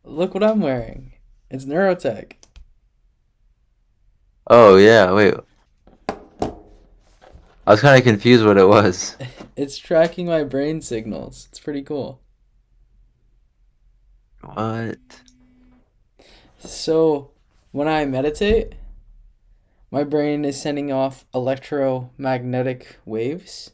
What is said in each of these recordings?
Look what I'm wearing. It's neurotech. Oh yeah, wait. I was kind of confused what it was. It's tracking my brain signals. It's pretty cool. What? So, when I meditate, my brain is sending off electromagnetic waves,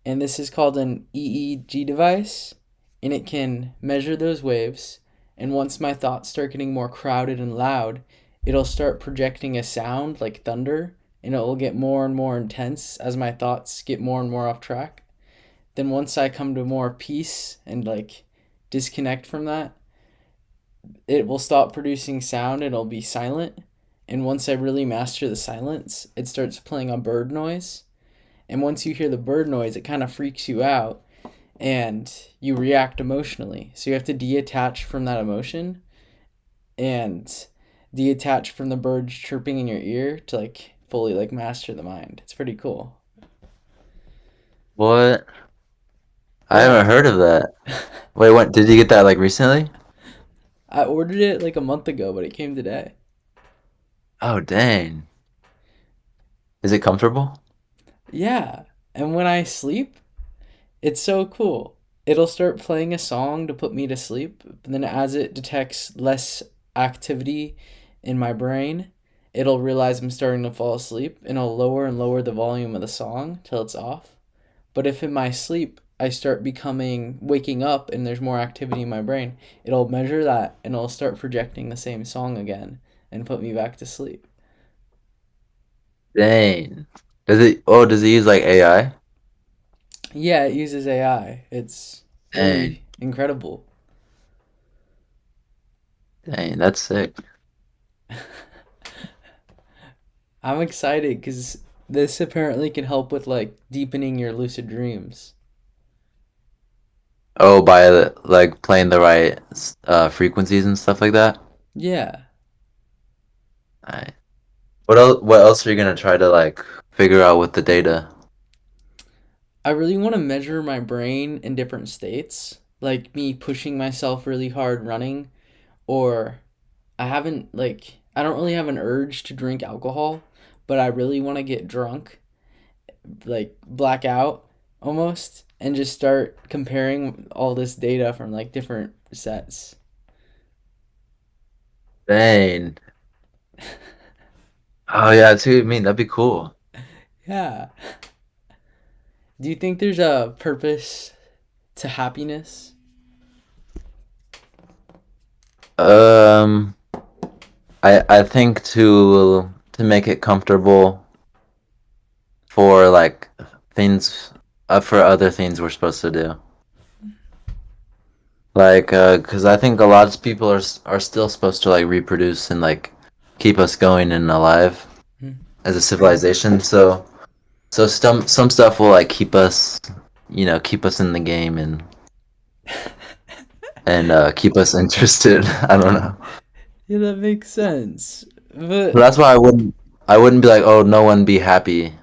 and this is called an EEG device, and it can measure those waves. And once my thoughts start getting more crowded and loud, it'll start projecting a sound like thunder, and it will get more and more intense as my thoughts get more and more off track. Then once I come to more peace and like disconnect from that, it will stop producing sound and it'll be silent. And once I really master the silence, it starts playing a bird noise. And once you hear the bird noise, it kind of freaks you out and you react emotionally. So you have to detach from that emotion and detach from the birds chirping in your ear to like fully like master the mind. It's pretty cool. What? I Yeah. haven't heard of that. Wait, what? Did you get that like recently? I ordered it like a month ago, but it came today. Oh, dang. Is it comfortable? Yeah. And when I sleep, it's so cool. It'll start playing a song to put me to sleep, but then as it detects less activity in my brain, it'll realize I'm starting to fall asleep and it'll lower and lower the volume of the song till it's off. But if in my sleep I start becoming waking up and there's more activity in my brain, it'll measure that and it'll start projecting the same song again and put me back to sleep. Dang. Does it use like AI? Yeah, it uses AI. It's Dang. really incredible. Dang, that's sick. I'm excited because this apparently can help with like deepening your lucid dreams. Oh, by like playing the right frequencies and stuff like that? Yeah, Alright. What else are you gonna try to like figure out with the data? I really want to measure my brain in different states, like me pushing myself really hard running, or I don't really have an urge to drink alcohol, but I really want to get drunk, like black out almost, and just start comparing all this data from like different sets. Dang. Oh yeah, too. I mean, that'd be cool. Yeah. Do you think there's a purpose to happiness? Um, I think to make it comfortable for like things for other things we're supposed to do. Like, because I think a lot of people are still supposed to like reproduce and like keep us going and alive Hmm. as a civilization. So some stuff will like keep us in the game and keep us interested. I don't know. Yeah, that makes sense. So But that's why I wouldn't be like, oh, no one be happy.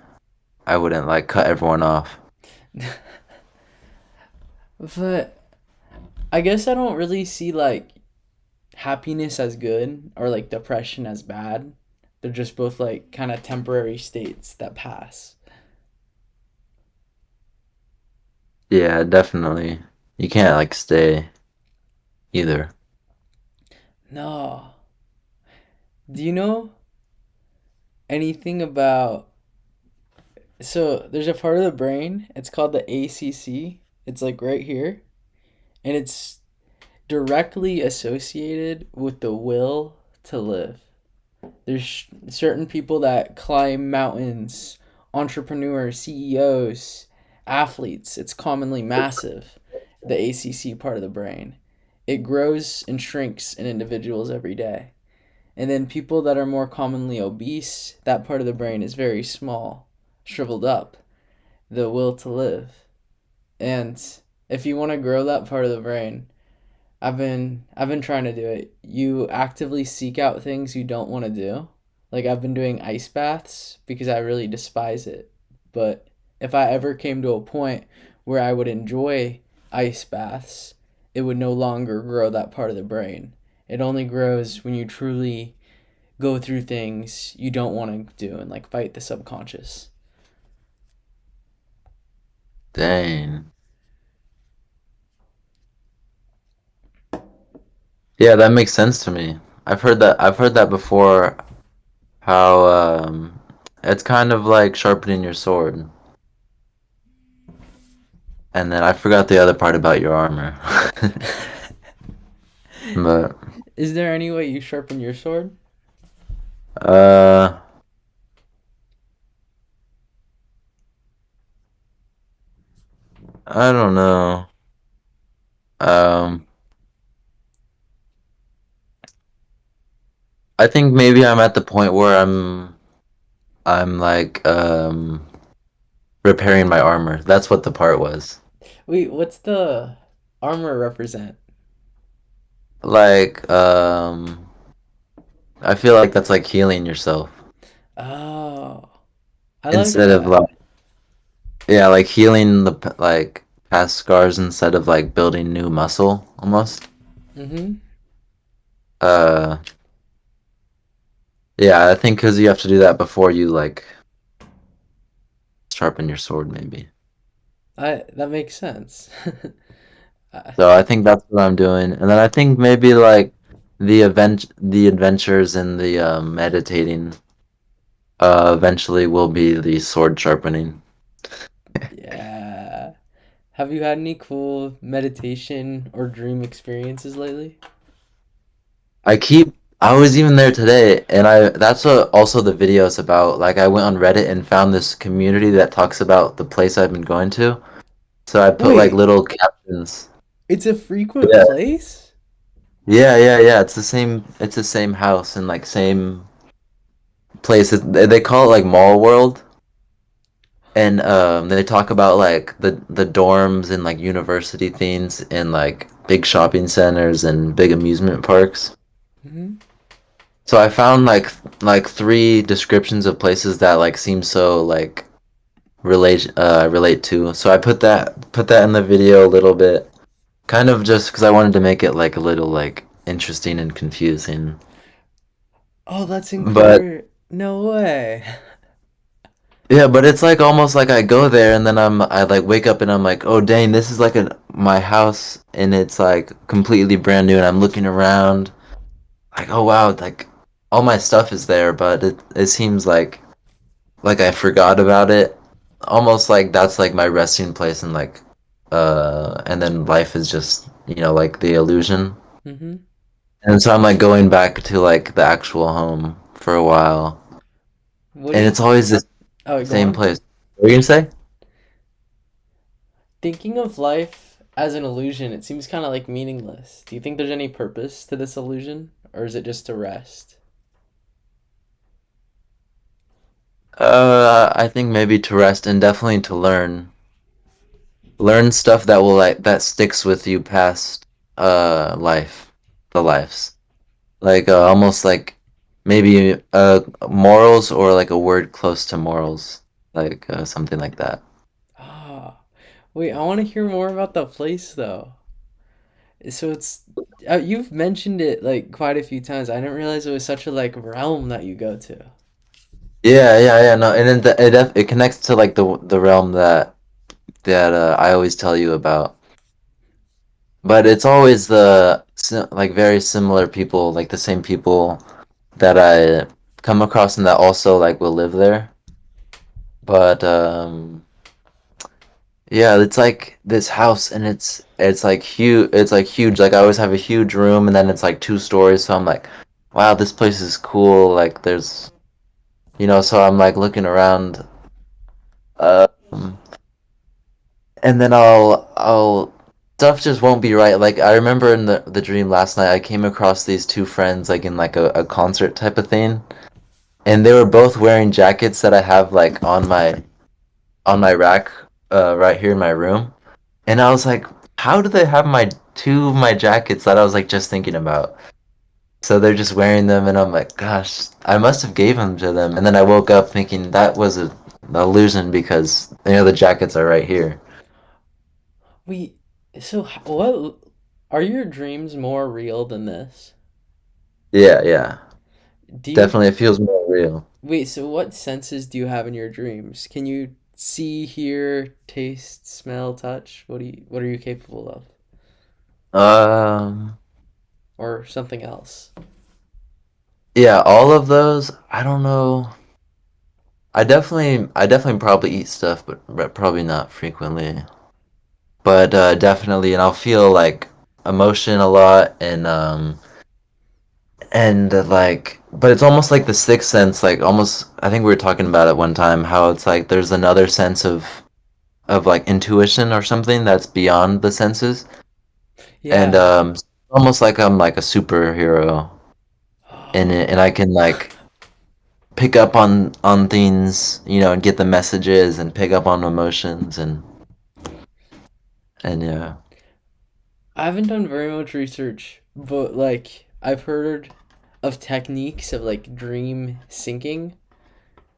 I wouldn't like cut everyone off. but I guess I don't really see like happiness as good or like depression as bad. They're just both like kind of temporary states that pass. Yeah, definitely. You can't like stay either. No. Do you know anything about so there's a part of the brain, it's called the ACC. It's like right here, and it's directly associated with the will to live. There's certain people that climb mountains, entrepreneurs, CEOs, athletes. It's commonly massive, the ACC part of the brain. It grows and shrinks in individuals every day. And then people that are more commonly obese, that part of the brain is very small, shriveled up, the will to live. And if you want to grow that part of the brain, I've been trying to do it. You actively seek out things you don't want to do. Like I've been doing ice baths because I really despise it. But if I ever came to a point where I would enjoy ice baths, it would no longer grow that part of the brain. It only grows when you truly go through things you don't want to do and like fight the subconscious. Dang. Yeah, that makes sense to me. I've heard that before how it's kind of like sharpening your sword. And then I forgot the other part about your armor. But Is there any way you sharpen your sword? uh I don't know. Um I think maybe I'm at the point where I'm like repairing my armor. That's what the part was. Wait, what's the armor represent? Like I feel like that's like healing yourself Oh, I like instead of that. like yeah, like healing like past scars instead of like building new muscle almost. Mm-hmm. Uh yeah, I think cuz you have to do that before you like sharpen your sword maybe. I that makes sense. I- So I think that's what I'm doing. And then I think maybe like the adventures and the meditating eventually will be the sword sharpening. yeah. Have you had any cool meditation or dream experiences lately? I was even there today and I that's what also the video is about. Like I went on Reddit and found this community that talks about the place I've been going to. So I put like Wait, little captions. it's a frequent Yeah. place? Yeah. It's the same house and like same place. They call it like Mall World. And they talk about like the dorms and like university things and like big shopping centers and big amusement parks. Mm-hmm. So I found like three descriptions of places that like seem so like relate to. So I put that in the video a little bit, kind of just because I wanted to make it like a little like interesting and confusing. Oh, that's But encourage. No way. yeah, but it's like almost like I go there and then I like wake up and I'm like, oh dang, this is like my house and it's like completely brand new and I'm looking around like oh wow, like all my stuff is there, but it seems like I forgot about it. Almost like that's like my resting place and like and then life is just, you know, like the illusion. Mm-hmm. And so I'm like going back to like the actual home for a while. What do And you? it's always the Oh, go same on. place. What were you gonna say? Thinking of life as an illusion, it seems kind of like meaningless. Do you think there's any purpose to this illusion, or is it just to rest? I think maybe to rest and definitely to learn stuff that will like that sticks with you past life, the lives. Like almost like maybe morals or like a word close to morals, like something like that. Ah, wait, I want to hear more about the place though. So it's you've mentioned it like quite a few times. I didn't realize it was such a like realm that you go to. Yeah. No, and then it connects to like the realm that I always tell you about. But it's always like very similar people, like the same people that I come across and that also like will live there. But yeah, it's like this house and it's like huge. It's like huge. Like I always have a huge room and then it's like two stories. So I'm like, wow, this place is cool. Like there's you know. So I'm like looking around. Um, and then I'll stuff just won't be right. Like I remember in the dream last night, I came across these two friends like in like a concert type of thing, and they were both wearing jackets that I have like on my rack right here in my room. And I was like, how do they have my two of my jackets that I was like just thinking about? So they're just wearing them, and I'm like, gosh, I must have gave them to them. And then I woke up thinking that was a illusion because you know the jackets are right here. Wait, so what are your dreams more real than this? Yeah, yeah. Do you Definitely, it feels more real. wait, so what senses do you have in your dreams? Can you see, hear, taste, smell, touch? What are you capable of? Um, Or something else? yeah, all of those. I don't know. I definitely probably eat stuff, but probably not frequently. But definitely, and I'll feel like emotion a lot, and like, but it's almost like the sixth sense. Like almost, I think we were talking about it one time. How it's like there's another sense of like intuition or something that's beyond the senses, and Yeah. almost like I'm like a superhero in it, and I can like pick up on things, you know, and get the messages and pick up on emotions and yeah. I haven't done very much research, but like I've heard of techniques of like dream syncing.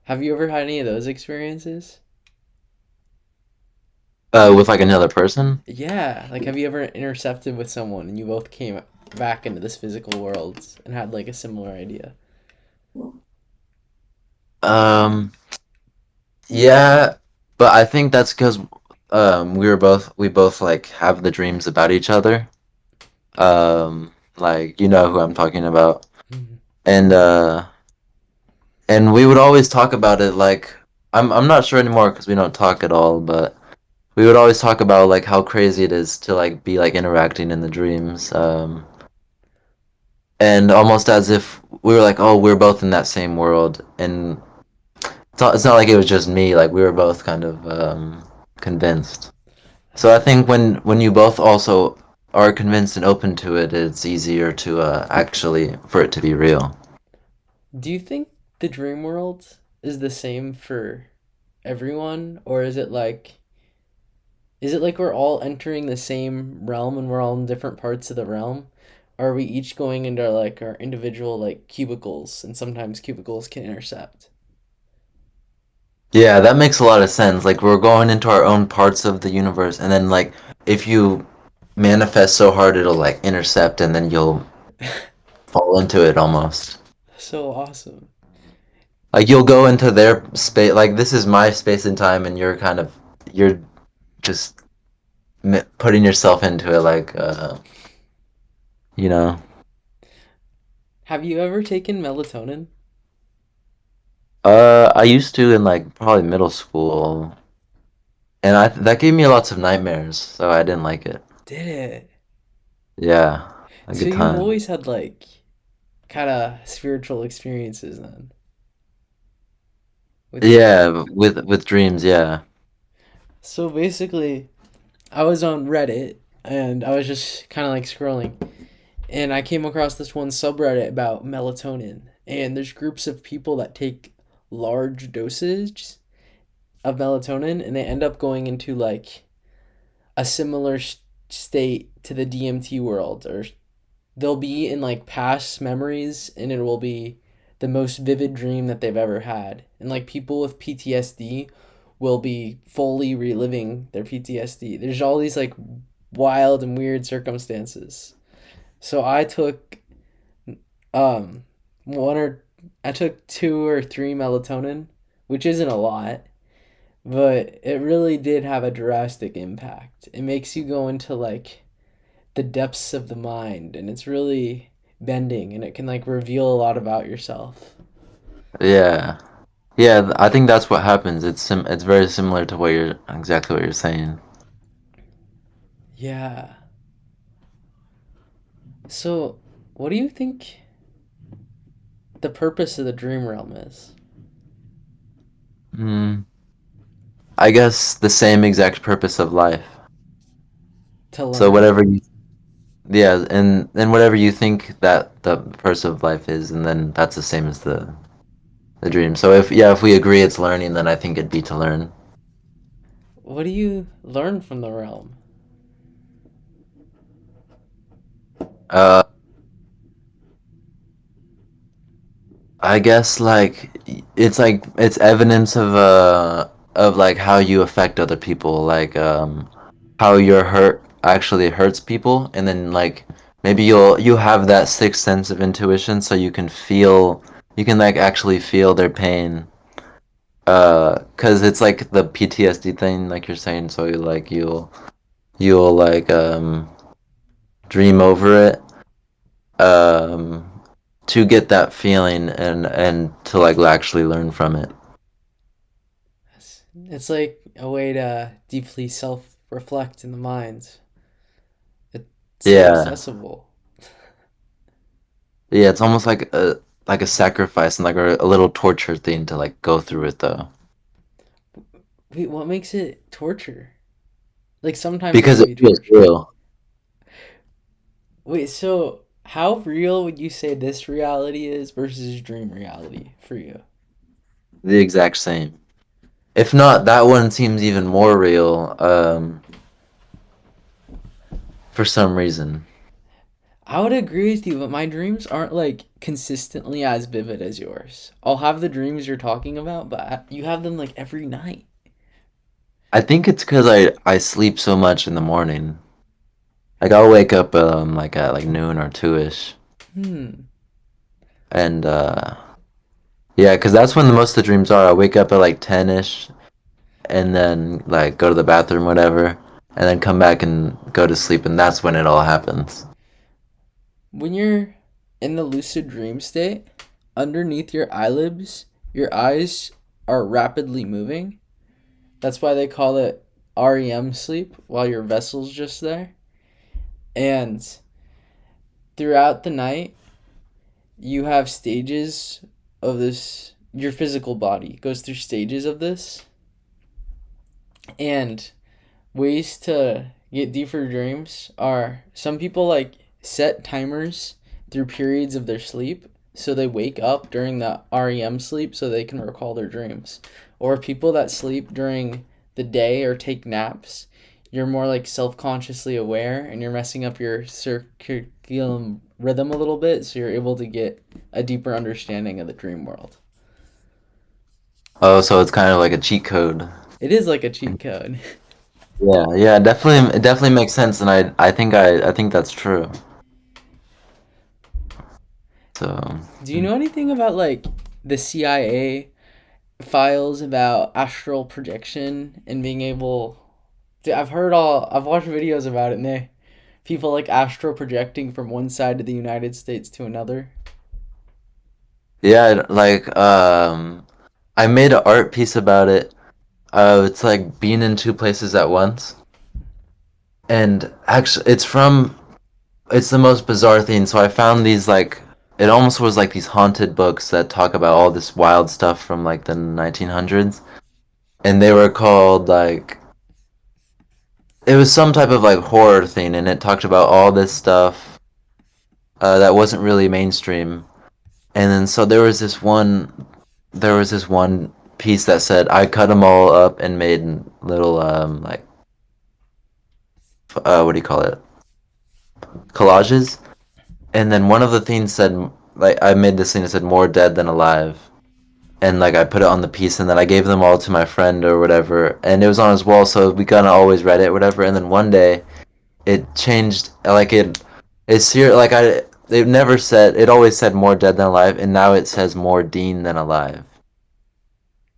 Have you ever had any of those experiences? With like another person. Yeah, like have you ever intercepted with someone and you both came back into this physical world and had like a similar idea? Um, yeah, but I think that's because we both like have the dreams about each other. Like you know who I'm talking about, Mhm. and and we would always talk about it. Like I'm not sure anymore because we don't talk at all, but we would always talk about like how crazy it is to like be like interacting in the dreams. And almost as if we were like, oh, we're both in that same world, and it's not like it was just me. Like we were both kind of convinced. So I think when you both also are convinced and open to it, it's easier to actually for it to be real. Do you think the dream world is the same for everyone, or is it like we're all entering the same realm and we're all in different parts of the realm? Or are we each going into like our individual like cubicles and sometimes cubicles can intercept? Yeah, that makes a lot of sense. Like we're going into our own parts of the universe, and then like if you manifest so hard, it'll like intercept, and then you'll fall into it almost. So awesome. Like you'll go into their space. Like this is my space and time, and you're just putting yourself into it. Like you know. Have you ever taken melatonin? I used to in like probably middle school, and I that gave me lots of nightmares, so I didn't like it. Did it? Yeah, a So good you've time. always had like kind of spiritual experiences then with dreams. Yeah, with dreams, yeah. So basically, I was on Reddit and I was just kind of like scrolling and I came across this one subreddit about melatonin. And there's groups of people that take large dosages of melatonin and they end up going into like a similar state to the DMT world, or they'll be in like past memories and it will be the most vivid dream that they've ever had. And like people with PTSD will be fully reliving their PTSD. There's all these like wild and weird circumstances. So um one or I took two or three melatonin, which isn't a lot, but it really did have a drastic impact. It makes you go into like the depths of the mind and it's really bending and it can like reveal a lot about yourself. Yeah. Yeah, I think that's what happens. It's very similar to what you're exactly what you're saying. Yeah. So, what do you think the purpose of the dream realm is? Hmm. I guess the same exact purpose of life. To So learn? whatever you yeah, and whatever you think that the purpose of life is, and then that's the same as the dream. So if yeah, if we agree it's learning, then I think it'd be to learn. What do you learn from the realm? Uh, I guess like it's evidence of like how you affect other people, like how your hurt actually hurts people, and then like maybe you have that sixth sense of intuition, so you can like actually feel their pain. 'Cause it's like the PTSD thing, like you're saying. So you'll like dream over it um to get that feeling and to like actually learn from it. It's like a way to deeply self reflect in the mind. It's so Yeah. accessible. Yeah, it's almost like a sacrifice and like a little torture thing to like go through it though. Wait, what makes it torture? Like sometimes it Because can it be feels torture. real. Wait, so how real would you say this reality is versus dream reality for you? The exact same. If not, that one seems even more real, for some reason. I would agree with you, but my dreams aren't like consistently as vivid as yours. I'll have the dreams you're talking about, but you have them like every night. I think it's because I sleep so much in the morning. Like I'll wake up like at like noon or 2ish, Hmm. and yeah, because that's when the most of the dreams are. I wake up at like 10ish, and then like go to the bathroom, whatever, and then come back and go to sleep, and that's when it all happens. When you're in the lucid dream state, underneath your eyes are rapidly moving. That's why they call it REM sleep while your vessel's just there. And throughout the night, you have stages of this. Your physical body goes through stages of this. And ways to get deeper dreams are some people like set timers through periods of their sleep so they wake up during the REM sleep so they can recall their dreams. Or people that sleep during the day or take naps, you're more like self-consciously aware and you're messing up your circadian rhythm a little bit so you're able to get a deeper understanding of the dream world. Oh, so it's kind of like a cheat code. It is like a cheat code. Yeah, yeah, definitely, it definitely makes sense, and I think that's true. So, Do you mm. know anything about like the CIA files about astral projection and being able to, I've watched videos about it and they people like astral projecting from one side of the United States to another. Yeah, like I made an art piece about it. It's like being in two places at once, and actually, it's the most bizarre thing. So I found these like it almost was like these haunted books that talk about all this wild stuff from like the 1900s, and they were called like it was some type of like horror thing, and it talked about all this stuff that wasn't really mainstream. And then so there was this one piece that said I cut them all up and made little like what do you call it, collages. And then one of the things said like I made this thing that said more dead than alive, and like I put it on the piece, and then I gave them all to my friend or whatever, and it was on his wall, so we kind of always read it, or whatever. And then one day it changed, like it's here, like it never said, it always said more dead than alive, and now it says more Dean than alive.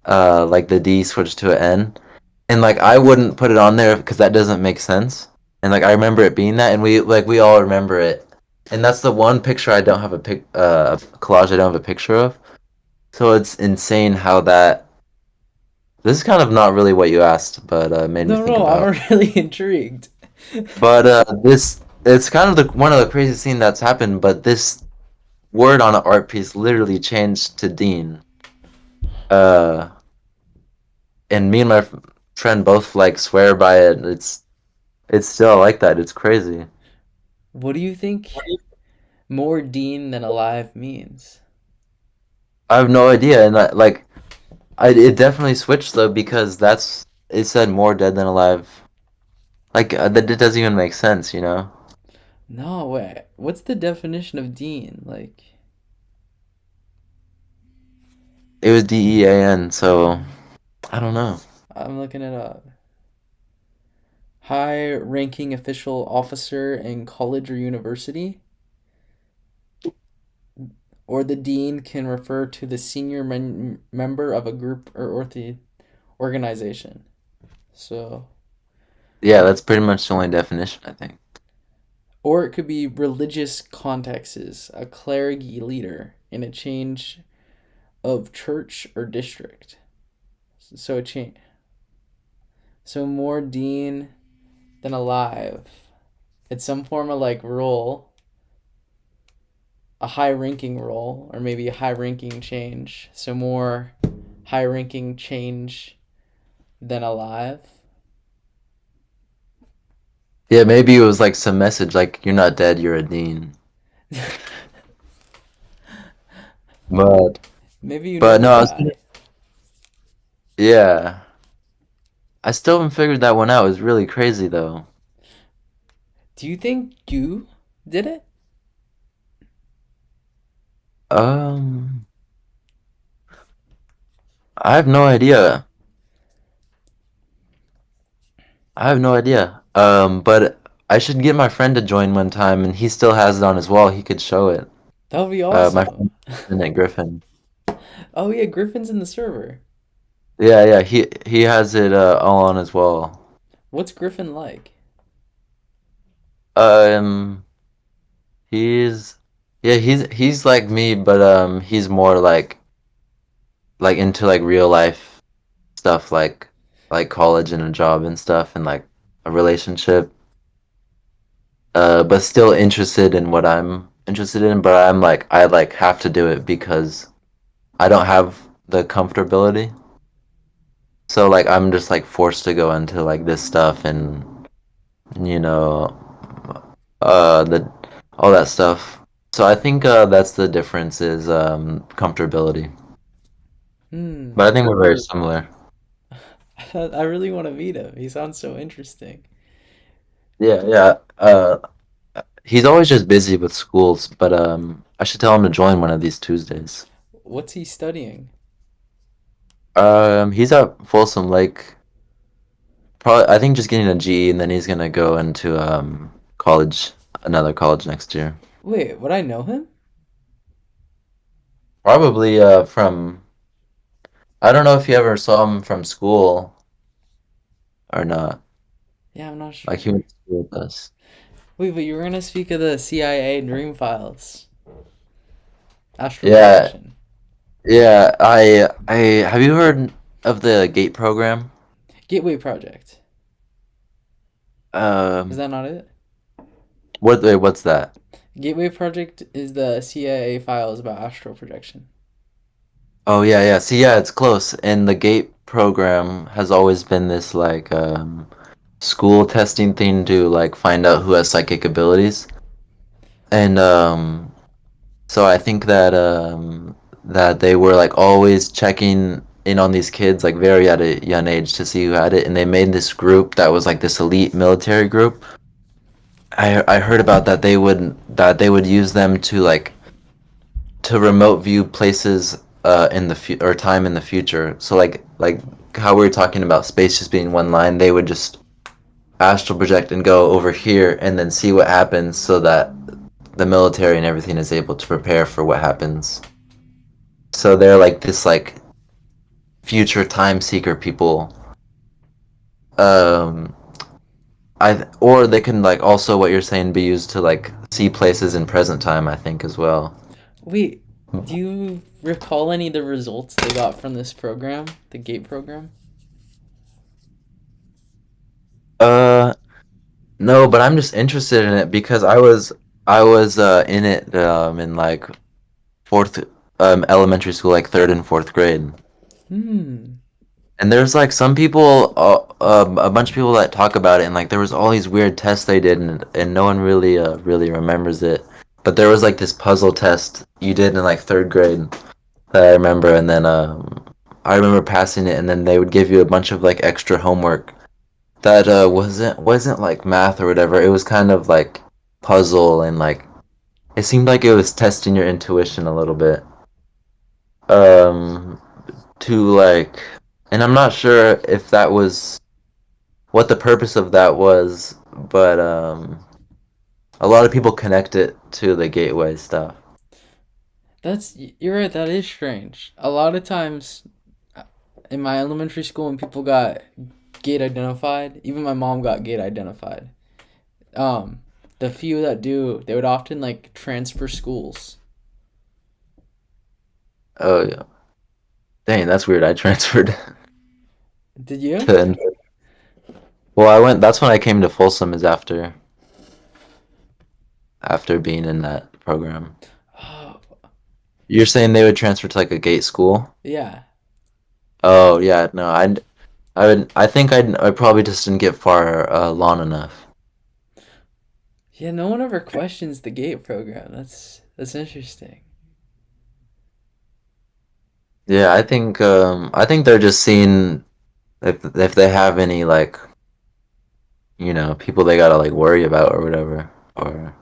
Like the D switched to an N, and like I wouldn't put it on there because that doesn't make sense. And like I remember it being that, and we all remember it. And that's the one picture I don't have a collage I don't have a picture of. So it's insane how that. This is kind of not really what you asked, but made me No, think no, about. I'm really intrigued. But this it's kind of the one of the craziest thing that's happened. But this word on an art piece literally changed to Dean. Uh, and me and my friend both like swear by it. It's still like that. It's crazy. What do you think more Dean than alive means? I have no idea, and it definitely switched though because that's it said more dead than alive. Like that it doesn't even make sense, you know. No, wait. What's the definition of Dean? Like, It was DEAN, so I don't know. I'm looking it up. high-ranking official officer in college or university, or the dean can refer to the senior member of a group or the organization. So, Yeah, um, that's pretty much the only definition, I think. or it could be religious contexts, a clergy leader in a change of church or district. So a change. So more dean than alive. It's some form of like role, a high ranking role, or maybe a high ranking change. So more high ranking change than alive. Yeah, maybe it was like some message like you're not dead, you're a dean. But Maybe you but never no, die. yeah. I still haven't figured that one out. It's really crazy though. Do you think you did it? Um, I have no idea. I have no idea. But I should get my friend to join one time, and he still has it on his wall. He could show it. That would be My awesome. friend Griffin. Oh yeah, Griffin's in the server. Yeah, yeah. He has it all on his wall. What's Griffin like? Um, he's yeah, he's like me, but he's more like into like real life stuff, like college and a job and stuff, and like a relationship. But still interested in what I'm interested in. But I'm like I like have to do it because I don't have the comfortability. So like I'm just like forced to go into like this stuff and you know the all that stuff. So I think that's the difference is comfortability. Hmm. But I think we're very similar. I really want to meet him. He sounds so interesting. Yeah, yeah. He's always just busy with schools, but I should tell him to join one of these Tuesdays. What's he studying? He's at Folsom Lake. Probably, I think just getting a GE, and then he's gonna go into college, another college next year. Wait, would I know him? Probably from I don't know if you ever saw him from school or not. Yeah, I'm not Like sure. he went to school with us. Wait, but you were gonna speak of the CIA Dream Files, astral Yeah, projection, yeah. I have you heard of the GATE program? Gateway Project. Is Um, that not it? what's that? Gateway Project is the CIA files about astral projection. Oh yeah, yeah. See, yeah, it's close. And the GATE program has always been this like school testing thing to like find out who has psychic abilities. And so I think that they were like always checking in on these kids like very at a young age to see who had it, and they made this group that was like this elite military group. I heard about that they would use them to like to remote view places in the or time in the future. So like how we were talking about space just being one line, they would just astral project and go over here and then see what happens so that the military and everything is able to prepare for what happens. So they're like this like future time seeker people. Um I or they can like also what you're saying be used to like see places in present time I think as well. Wait, do you recall any of the results they got from this program, the GATE program? Uh no, but I'm just interested in it because I was in it in like fourth elementary school like third and fourth grade. Hmm. And there's like some people, a bunch of people that talk about it, and like there was all these weird tests they did, and no one really, really remembers it. But there was like this puzzle test you did in like third grade that I remember, and then I remember passing it, and then they would give you a bunch of like extra homework that wasn't like math or whatever. It was kind of like puzzle, and like it seemed like it was testing your intuition a little bit. Um, to like, and I'm not sure if that was what the purpose of that was, but a lot of people connect it to the gateway stuff. You're right, that is strange. A lot of times uh, in my elementary school when people got gate identified, even my mom got gate identified. Um the few that do, they would often like transfer schools. Oh yeah, dang, that's weird. I transferred Did you? to. Well, I went. That's when I came to Folsom. Is after being in that program. Oh, You're saying they would transfer to like a gate school? yeah. Oh yeah, no, I think I probably just didn't get far long enough. Yeah, no one ever questions the gate program. That's interesting. Yeah, I think they're just seeing if they have any like people they gotta like worry about or whatever, or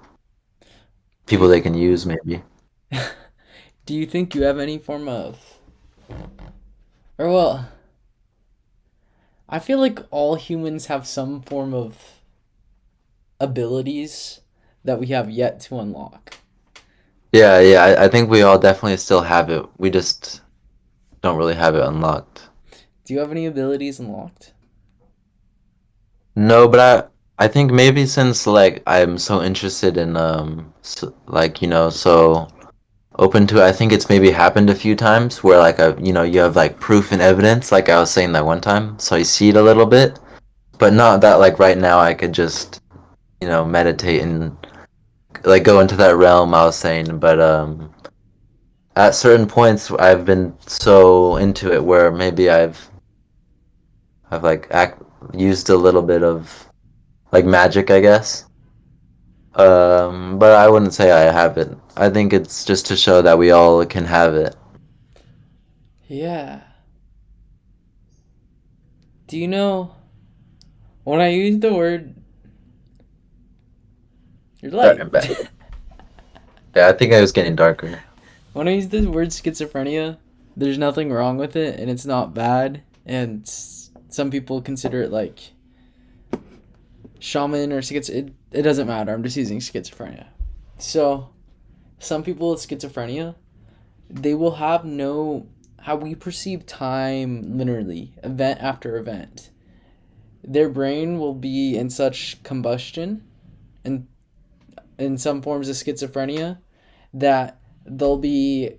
Do people you they can use maybe. do you think you have any form of, or well, I feel like all humans have some form of abilities that we have yet to unlock. Yeah, yeah, I think we all definitely still have it. We just don't really have it unlocked. Do you have any abilities unlocked? No, but I think maybe since like I'm so interested in like so open to it, I think it's maybe happened a few times where like you have like proof and evidence like I was saying that one time, so I see it a little bit, but not that like right now I could just meditate and like go into that realm I was saying, but at certain points I've been so into it where maybe I've like used a little bit of like magic, I guess. But I wouldn't say I have it. I think it's just to show that we all can have it. Yeah. Do you know when I use the word you're light. Sorry, but yeah, I think I was getting darker. When I use the word schizophrenia, there's nothing wrong with it and it's not bad and some people consider it like shaman or it doesn't matter. I'm just using schizophrenia. So, some people with schizophrenia, they will have no how we perceive time linearly, event after event. Their brain will be in such combustion and in some forms of schizophrenia that they'll be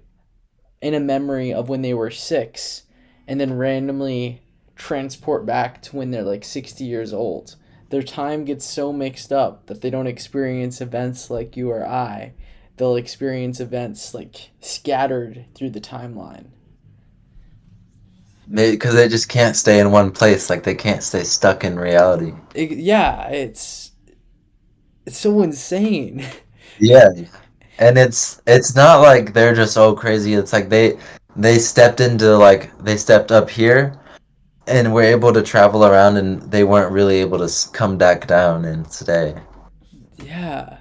in a memory of when they were 6 and then randomly transport back to when they're like 60 years old. Their time gets so mixed up that they don't experience events like you or I. They'll experience events like scattered through the timeline. Maybe because they just can't stay in one place. Like they can't stay stuck in reality. Yeah, it's so insane. Yeah, and it's not like they're just so crazy. It's like they stepped up here and were able to travel around, and they weren't really able to come back down and stay. Yeah,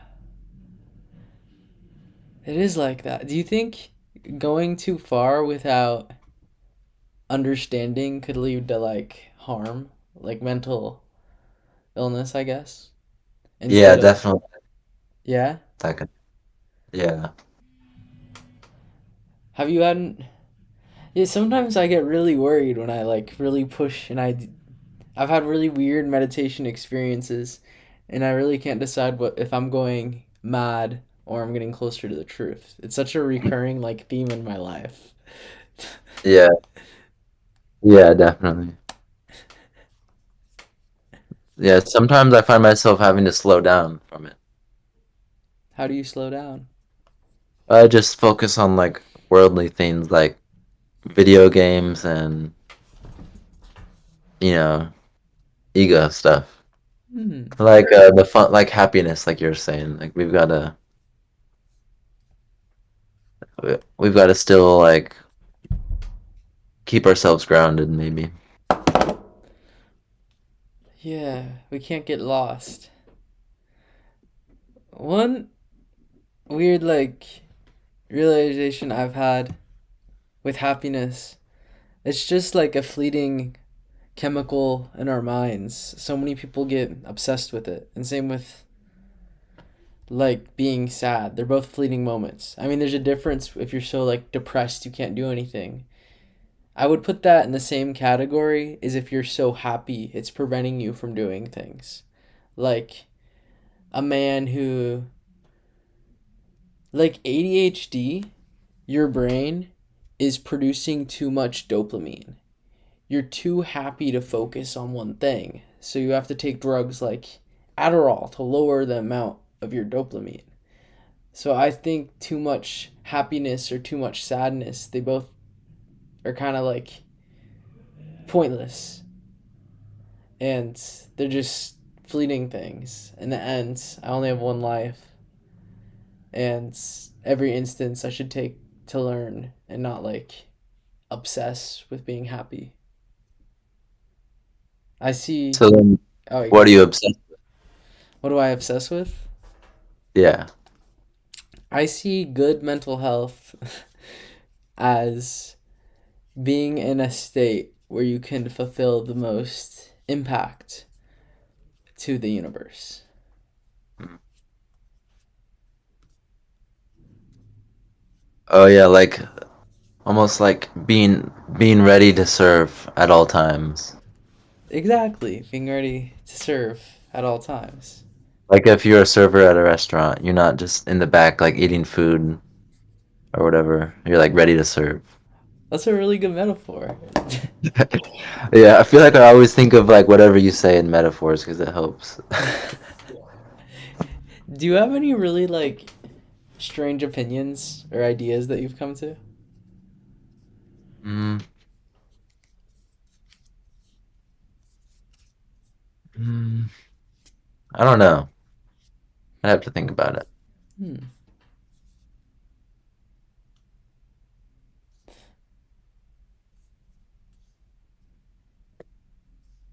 it is like that. Do you think going too far without understanding could lead to like harm, like mental illness, I guess, Yeah, instead of definitely. yeah. That could, yeah. Have you had? Yeah, sometimes I get really worried when I like really push and I've had really weird meditation experiences, and I really can't decide what if I'm going mad or I'm getting closer to the truth. It's such a recurring like theme in my life. Yeah, yeah, definitely. Yeah, sometimes I find myself having to slow down from it. How do you slow down? I just focus on like worldly things like video games and, you know, ego stuff. Hmm. Like the fun like happiness like you're saying. Like we've got to still like keep ourselves grounded maybe. Yeah, we can't get lost. One weird like realization I've had with happiness, it's just like a fleeting chemical in our minds. So many people get obsessed with it. And same with like being sad. They're both fleeting moments. I mean, there's a difference if you're so like depressed you can't do anything. I would put that in the same category as if you're so happy it's preventing you from doing things. Like a man who like ADHD, your brain is producing too much dopamine. You're too happy to focus on one thing. So you have to take drugs like Adderall to lower the amount of your dopamine. So I think too much happiness or too much sadness, they both are kind of like pointless. And they're just fleeting things. In the end, I only have one life. And every instance I should take to learn and not like obsess with being happy. I see. So then, Oh, you what are go. you obsessed? What do I obsess with? Yeah. I see good mental health as being in a state where you can fulfill the most impact to the universe. Mm. Oh yeah, like almost like being ready to serve at all times. Exactly, being ready to serve at all times. Like if you're a server at a restaurant, you're not just in the back like eating food or whatever. You're like ready to serve. That's a really good metaphor. Yeah, I feel like I always think of like whatever you say in metaphors because it helps. Do you have any really like strange opinions or ideas that you've come to? Mm, mm, I don't know. I have to think about it. Hmm.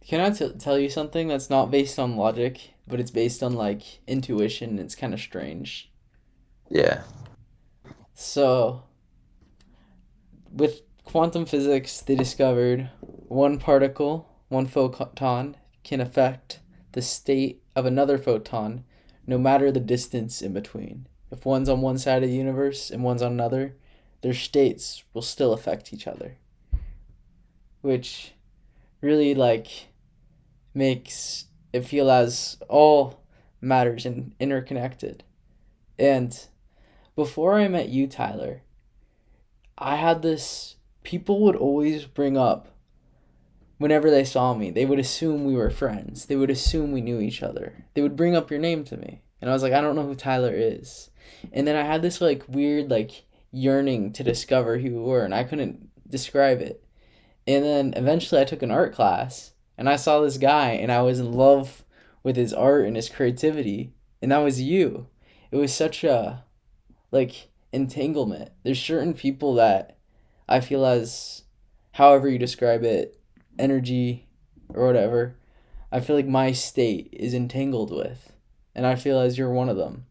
Can I tell you something that's not based on logic, but it's based on like intuition? It's kind of strange. Yeah. So, with quantum physics, they discovered one particle, one photon, can affect the state of another photon no matter the distance in between. If one's on one side of the universe and one's on another, their states will still affect each other, which really like makes it feel as all matters and interconnected. And before I met you, Tyler, I had this people would always bring up whenever they saw me, they would assume we were friends. They would assume we knew each other. They would bring up your name to me. And I was like, I don't know who Tyler is. And then I had this like weird like yearning to discover who you were and I couldn't describe it. And then eventually I took an art class and I saw this guy and I was in love with his art and his creativity. And that was you. It was such a like entanglement. There's certain people that I feel as however you describe it, energy or whatever, I feel like my state is entangled with. And I feel as you're one of them.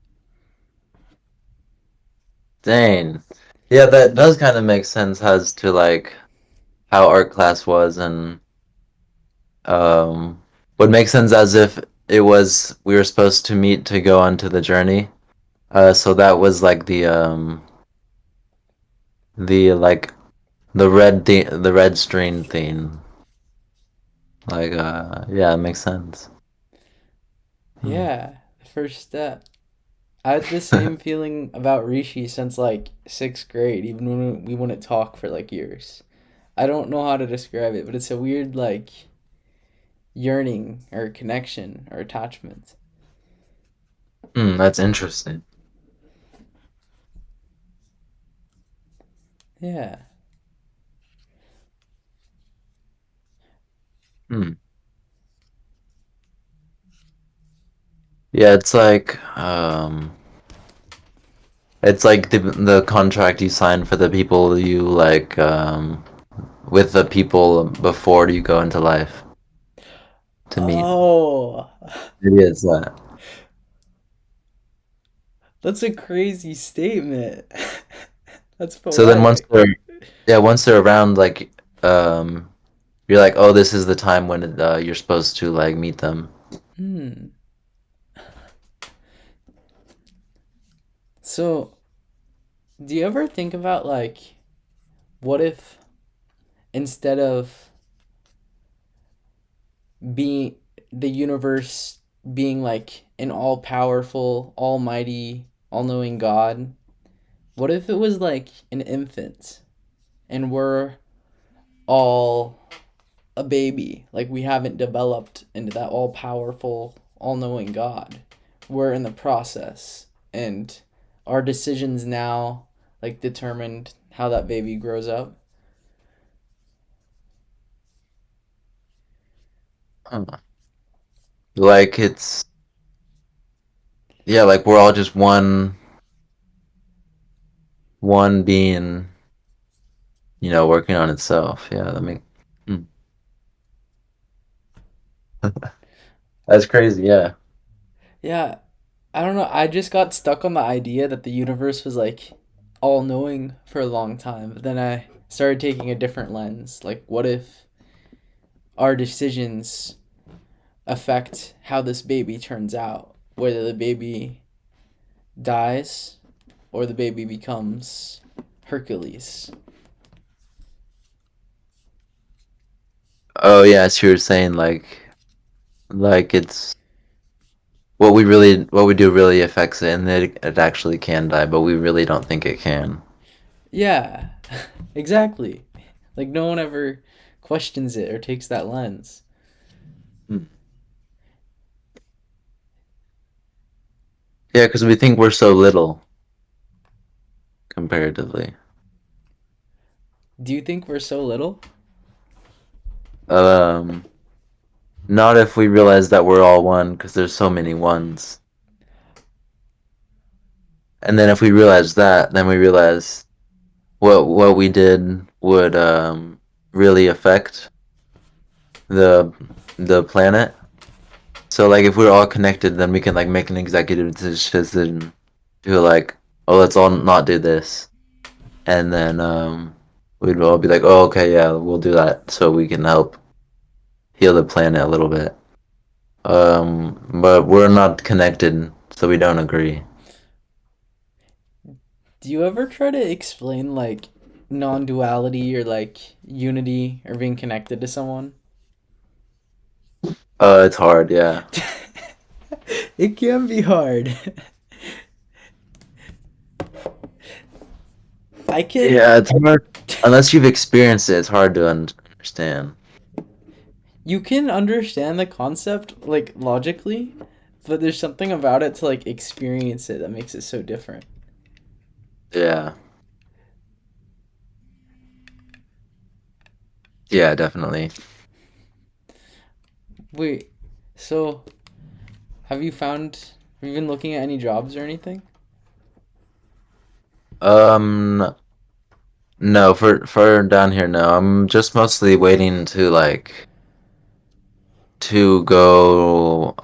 Dang. Yeah, that does kind of make sense as to like how art class was and would make sense as if it was we were supposed to meet to go onto the journey. So that was like the like the red string theme. Like yeah, it makes sense. Hmm. Yeah, the first step. I had the same feeling about Rishi since like sixth grade, even when we wouldn't talk for like years. I don't know how to describe it, but it's a weird like yearning or connection or attachment. That's interesting. Yeah. Hmm. Yeah, it's like the contract you sign for the people you like with the people before you go into life to meet. Oh, Maybe it's that. that's a crazy statement. That's So then once poetic. they're yeah, once they're around like um you're like, oh, this is the time when you're supposed to like meet them. Hmm. So, do you ever think about like, what if instead of being the universe being like an all powerful, almighty, all knowing God, what if it was like an infant and we're all a baby? Like we haven't developed into that all powerful, all knowing God. We're in the process and our decisions now like determined how that baby grows up. Huh. Like it's yeah, like we're all just one being, working on itself. Yeah, that make hmm. That's crazy. Yeah. Yeah, I don't know. I just got stuck on the idea that the universe was like all knowing for a long time. But then I started taking a different lens. Like, what if our decisions affect how this baby turns out? Whether the baby dies or the baby becomes Hercules. Oh yeah, so you're saying like it's what we do really affects it, and it actually can die, but we really don't think it can. Yeah, exactly. Like, no one ever questions it or takes that lens. Hmm. Yeah, because we think we're so little comparatively. Do you think we're so little? Um, Not if we realize that we're all one, because there's so many ones. And then if we realize that, then we realize what we did would really affect the the planet. So like if we're all connected, then we can like make an executive decision to like, oh, let's all not do this, and then we'd all be like, oh, okay, yeah, we'll do that, so we can help heal the planet a little bit. But we're not connected, so we don't agree. Do you ever try to explain like non-duality or like unity or being connected to someone? It's hard, yeah. It can be hard. I can Yeah, it's hard unless you've experienced it. It's hard to understand. You can understand the concept like logically, but there's something about it to like experience it that makes it so different. Yeah, yeah, definitely. Wait, so have you been looking at any jobs or anything? Um, no, for down here, no. I'm just mostly waiting to go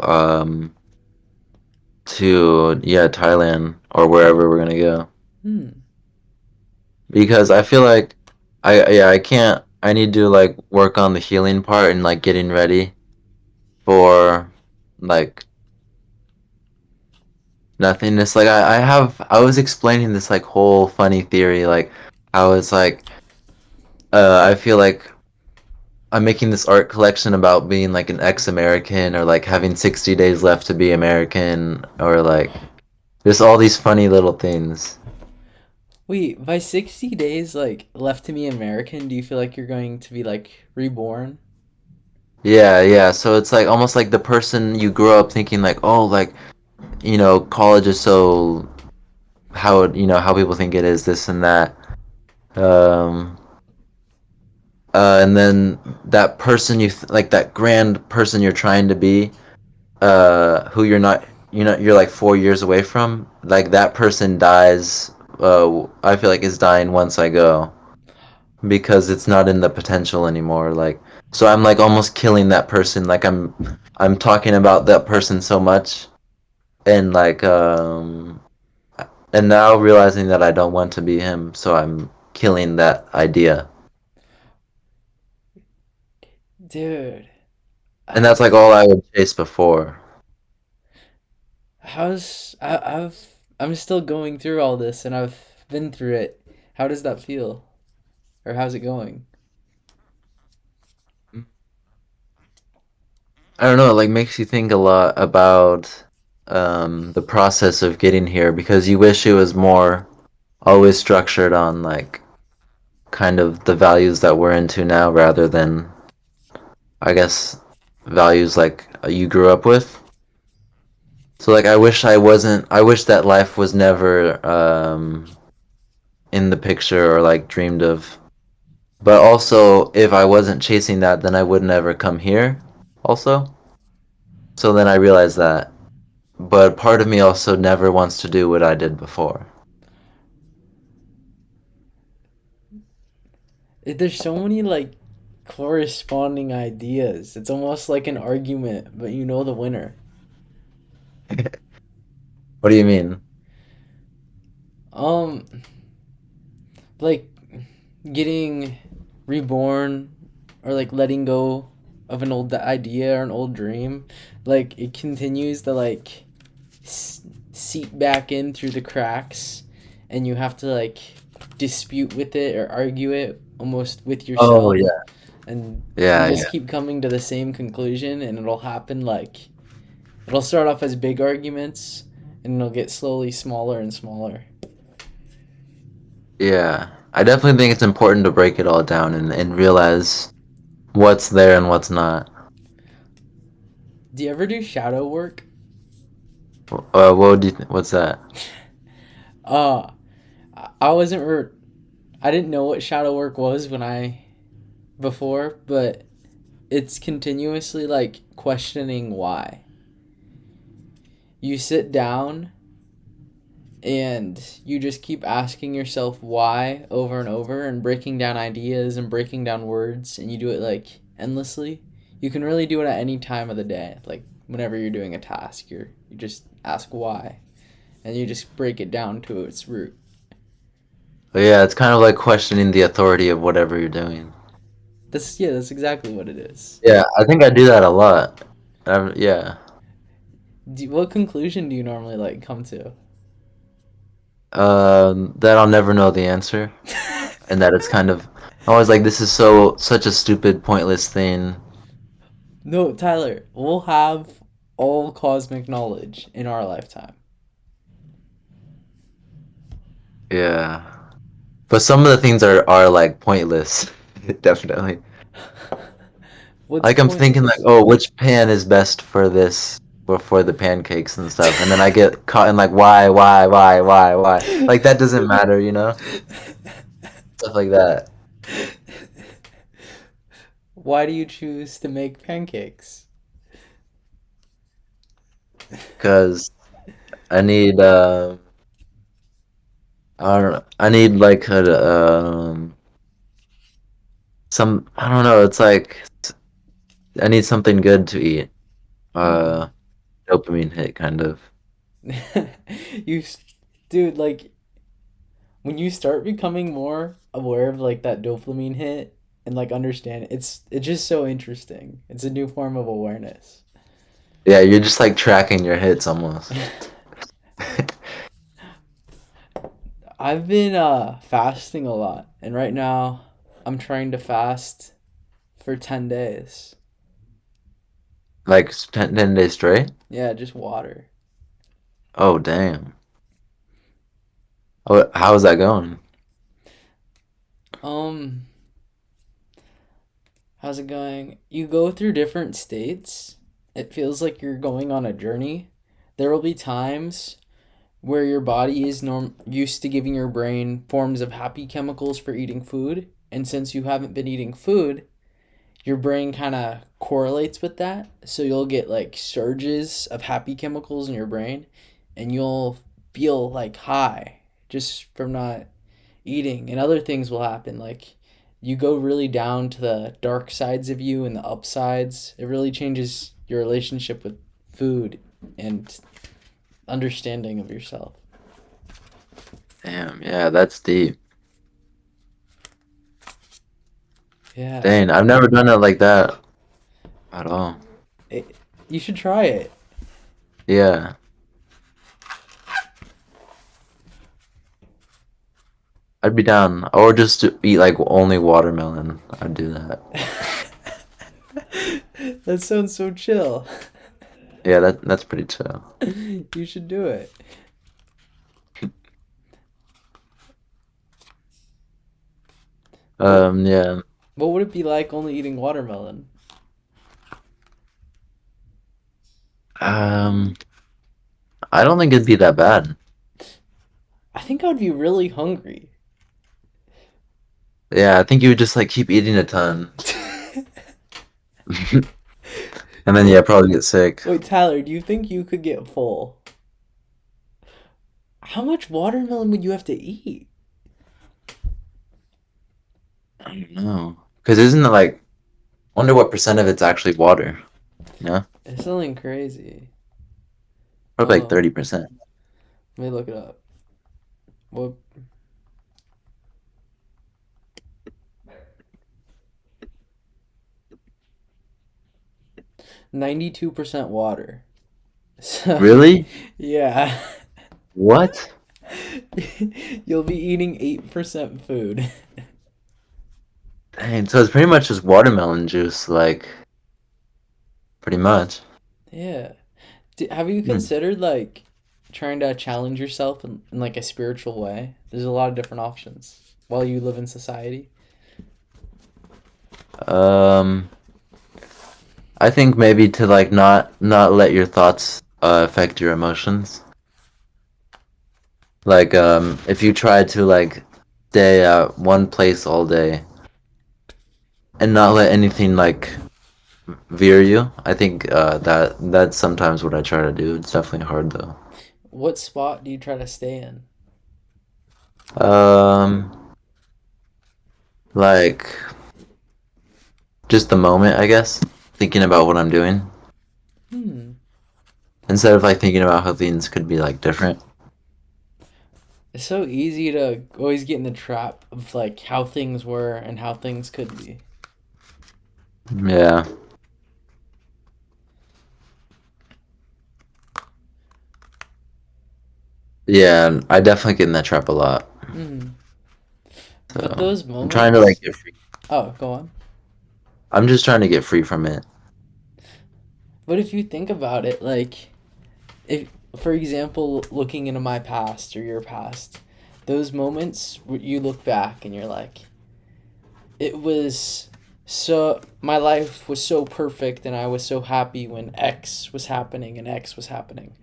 to yeah, Thailand or wherever we're gonna go. Hmm. Because I feel like I can't I need to like work on the healing part and like getting ready for like nothingness. Like I was explaining this like whole funny theory, like how it's like I feel like I'm making this art collection about being like an ex-American or like having 60 days left to be American or like there's all these funny little things. Wait, by 60 days like left to be American, do you feel like you're going to be like reborn? Yeah, yeah. So it's like almost like the person you grew up thinking like, oh, like, college is so how people think it is, this and that. Um, and then that person like that grand person you're trying to be, who you're like 4 years away from, like that person dies. I feel like is dying once I go because it's not in the potential anymore. Like, so I'm like almost killing that person. Like I'm talking about that person so much, and like and now realizing that I don't want to be him, so I'm killing that idea. Dude, And that's like I've all I would chase before. I'm still going through all this and I've been through it. How does that feel? Or how's it going? I don't know, it like makes you think a lot about the process of getting here because you wish it was more always structured on like kind of the values that we're into now rather than I guess values like you grew up with. So like I wish that life was never in the picture or like dreamed of. But also if I wasn't chasing that then I would never come here also. So then I realized that. But part of me also never wants to do what I did before. There's so many like corresponding ideas. It's almost like an argument, but you know the winner. What do you mean? Um, like getting reborn or like letting go of an old idea or an old dream, like it continues to like s- seep back in through the cracks, and you have to like dispute with it or argue it almost with Oh yourself, yeah. and you Yeah, just yeah. keep coming to the same conclusion, and it'll happen like it'll start off as big arguments, and it'll get slowly smaller and smaller. Yeah. I definitely think it's important to break it all down and realize what's there and what's not. Do you ever do shadow work? What do you what's that? uh I wasn't I didn't know what shadow work was when I before, but it's continuously like questioning why. You sit down and you just keep asking yourself why over and over and breaking down ideas and breaking down words, and you do it like endlessly. You can really do it at any time of the day. Like whenever you're doing a task, you just ask why and you just break it down to its root. But yeah, it's kind of like questioning the authority of whatever you're doing. That's exactly what it is. Yeah, I think I do that a lot. Yeah. What conclusion do you normally like come to? That I'll never know the answer, and that it's kind of I was like, this is such a stupid, pointless thing. No, Tyler, we'll have all cosmic knowledge in our lifetime. Yeah. But some of the things are like pointless. Definitely. What's Like I'm thinking like, pointless? oh, which pan is best for this or for the pancakes and stuff, and then I get caught in like, why? Like that doesn't matter, you know? Stuff like that. Why do you choose to make pancakes? Because I need I don't know. I need like some I don't know. It's like I need something good to eat. Hmm. Uh, dopamine hit kind of. you, dude, like when you start becoming more aware of like that dopamine hit and like understand, it's just so interesting. It's a new form of awareness. Yeah, you're just like tracking your hits almost. I've been fasting a lot, and right now I'm trying to fast for 10 days. Like 10 days straight. Yeah, just water. Oh damn. Oh, how is that going? Um, how's it going? You go through different states. It feels like you're going on a journey. There will be times where your body is used to giving your brain forms of happy chemicals for eating food, and since you haven't been eating food, your brain kind of correlates with that. So you'll get like surges of happy chemicals in your brain, and you'll feel like high just from not eating. And other things will happen, like you go really down to the dark sides of you and the upsides. It really changes your relationship with food and understanding of yourself. Damn, yeah, that's deep. Yeah. Dang, I've never done it like that. at all. It, you should try it. Yeah, I'd be down. Or just to eat like only watermelon. I'd do that. That sounds so chill. Yeah, that's pretty chill. You should do it. What Yeah. what would it be like only eating watermelon? Um, I don't think it'd be that bad. I think I would be really hungry. Yeah, I think you would just like keep eating a ton, and then Wait, yeah, probably get sick. wait, Tyler, do you think you could get full? How much watermelon would you have to eat? I don't know. Because isn't it like, wonder what percent of it's actually water? Yeah, It's something crazy. probably like Oh, 30%. let me look it up. What 92% water. So, Really? yeah. What? You'll be eating 8% food. Dang, so it's pretty much just watermelon juice, like pretty much. Yeah. Have you Hmm. considered like trying to challenge yourself in like a spiritual way? There's a lot of different options while you live in society. Um, I think maybe to like not let your thoughts affect your emotions. Like if you try to like stay at one place all day and not let anything like veer you, I think that's sometimes what I try to do. It's definitely hard though. What spot do you try to stay in? Um, like just the moment, I guess, thinking about what I'm doing Hmm. instead of like thinking about how things could be like different. It's so easy to always get in the trap of like how things were and how things could be. Yeah, yeah, I definitely get in that trap a lot. Hmm. But So those I'm trying to like moments. get free. Oh, go on. I'm just trying to get free from it. But if you think about it, like if for example looking into my past or your past, those moments you look back and you're like, it was so my life was so perfect and I was so happy when X was happening and X was happening.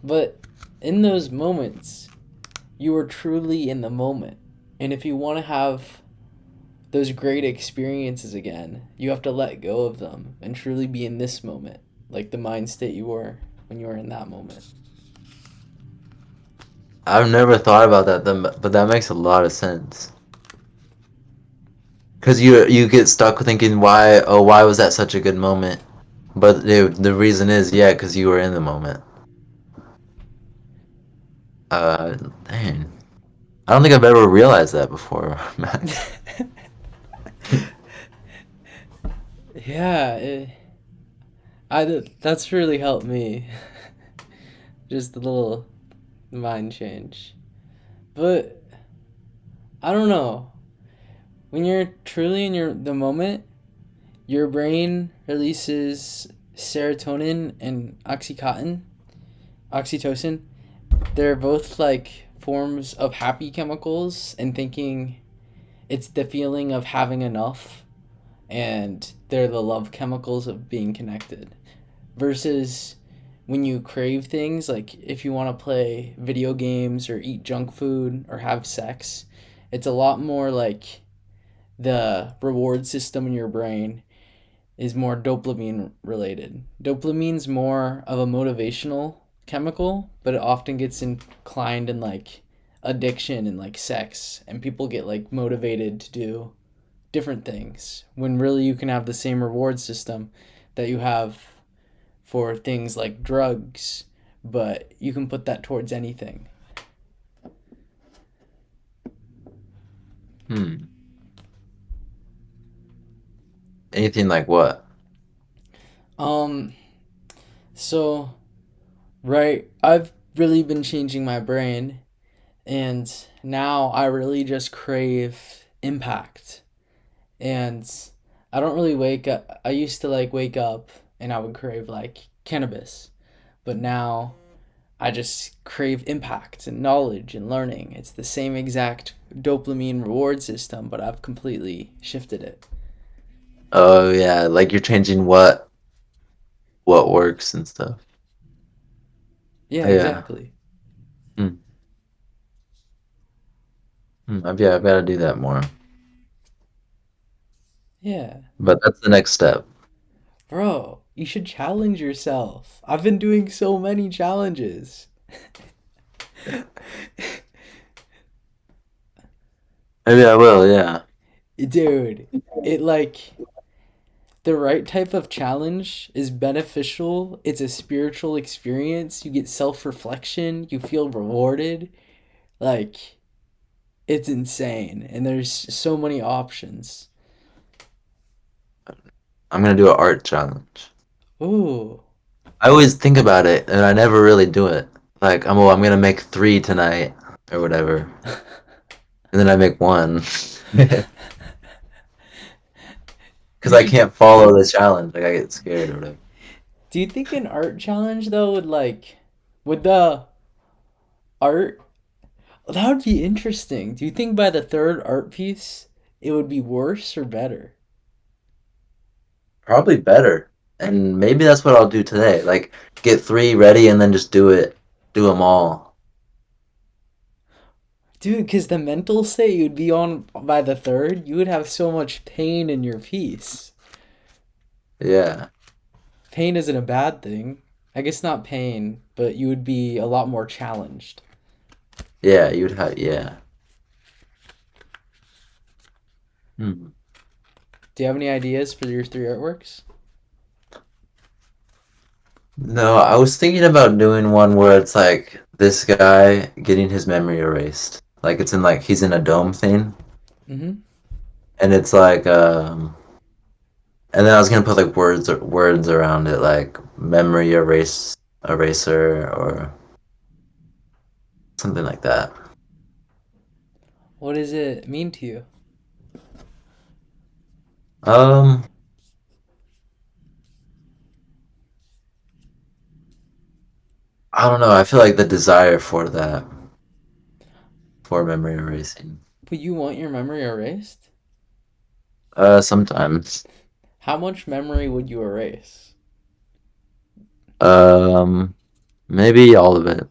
But in those moments, you were truly in the moment. And if you want to have those great experiences again, you have to let go of them and truly be in this moment, like the mind state you were when you were in that moment. I've never thought about that, but that makes a lot of sense. Cause you get stuck thinking why was that such a good moment? But the reason is yeah, cause you were in the moment. Uh, Dang. I don't think I've ever realized that before, Max. Yeah, that's really helped me. Just a little mind change. But I don't know. When you're truly in the moment, your brain releases serotonin and oxytocin. They're both like forms of happy chemicals, and thinking it's the feeling of having enough, and they're the love chemicals of being connected. Versus when you crave things, like if you want to play video games or eat junk food or have sex, it's a lot more like the reward system in your brain is more dopamine related. Dopamine's more of a motivational chemical, but it often gets inclined in like addiction and like sex, and people get like motivated to do different things when really you can have the same reward system that you have for things like drugs, but you can put that towards anything. Hmm. Anything like what? Um, so right, I've really been changing my brain, and now I really just crave impact. And I don't really wake up. I used to like wake up and I would crave like cannabis, but now I just crave impact and knowledge and learning. It's the same exact dopamine reward system, but I've completely shifted it. Oh yeah, like you're changing what works and stuff. Yeah, Yeah. exactly. Hmm. Yeah, I've got to do that more. Yeah. But that's the next step. Bro, you should challenge yourself. I've been doing so many challenges. Maybe I will, yeah. Dude, it like the right type of challenge is beneficial. It's a spiritual experience. You get self reflection. You feel rewarded. Like, it's insane. And there's so many options. I'm gonna do an art challenge. Ooh. I always think about it and I never really do it. Like, I'm gonna make three tonight or whatever. And then I make one. Because You I should. can't follow the challenge. Like, I get scared or whatever. Do you think an art challenge, though, would like. Would the art. That would be interesting. Do you think by the third art piece, it would be worse or better? Probably better. And maybe that's what I'll do today. Like, get three ready and then just do it. Do them all. Dude, because the mental state you'd be on by the third, you would have so much pain in your piece. Yeah. Pain isn't a bad thing. I guess not pain, but you would be a lot more challenged. Yeah, you'd have, yeah. Hmm. Do you have any ideas for your three artworks? No, I was thinking about doing one where it's like this guy getting his memory erased. Like it's in like he's in a dome thing, Mm-hmm. and it's like and then I was gonna put like words around it like memory eraser or something like that. What does it mean to you? Um, I don't know. I feel like the desire for that for memory erasing. But you want your memory erased? Sometimes. How much memory would you erase? Um, maybe all of it.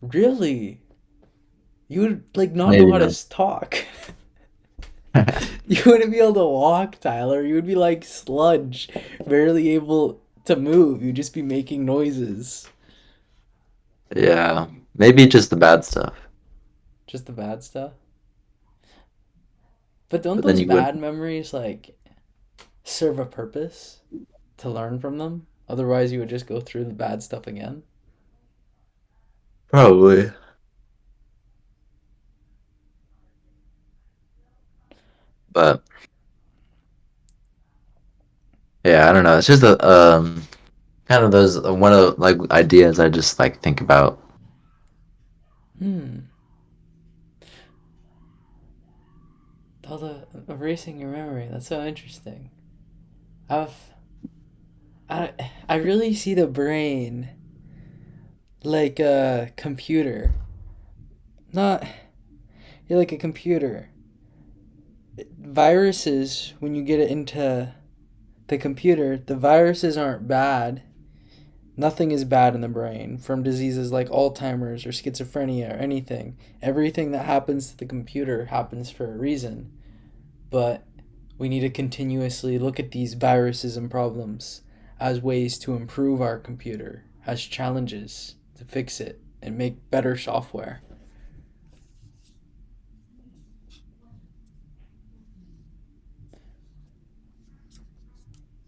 Really? You would like not know Maybe how to not. talk. You wouldn't be able to walk, Tyler. You would be like sludge, barely able to move. You'd just be making noises. Yeah, maybe just the bad stuff. Just the bad stuff. But don't But then those you would bad memories like serve a purpose to learn from them? Otherwise, you would just go through the bad stuff again. probably. But yeah, I don't know. It's just a kind of those one of the, like ideas I just like think about. Hmm. All the erasing your memory. That's so interesting. I've I I really see the brain like a computer. Not yeah, like a computer. Viruses, when you get it into the computer, the viruses aren't bad. Nothing is bad in the brain, from diseases like Alzheimer's or schizophrenia or anything. Everything that happens to the computer happens for a reason. But we need to continuously look at these viruses and problems as ways to improve our computer, as challenges to fix it and make better software.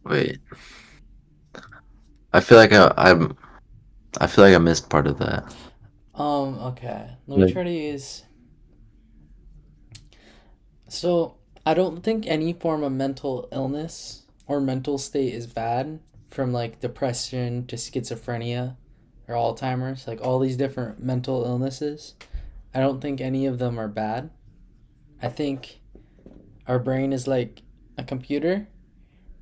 Wait, I feel like I feel like I missed part of that. Okay. Let me Like, try to use. So, I don't think any form of mental illness or mental state is bad. from like depression to schizophrenia or Alzheimer's, like all these different mental illnesses. I don't think any of them are bad. I think our brain is like a computer,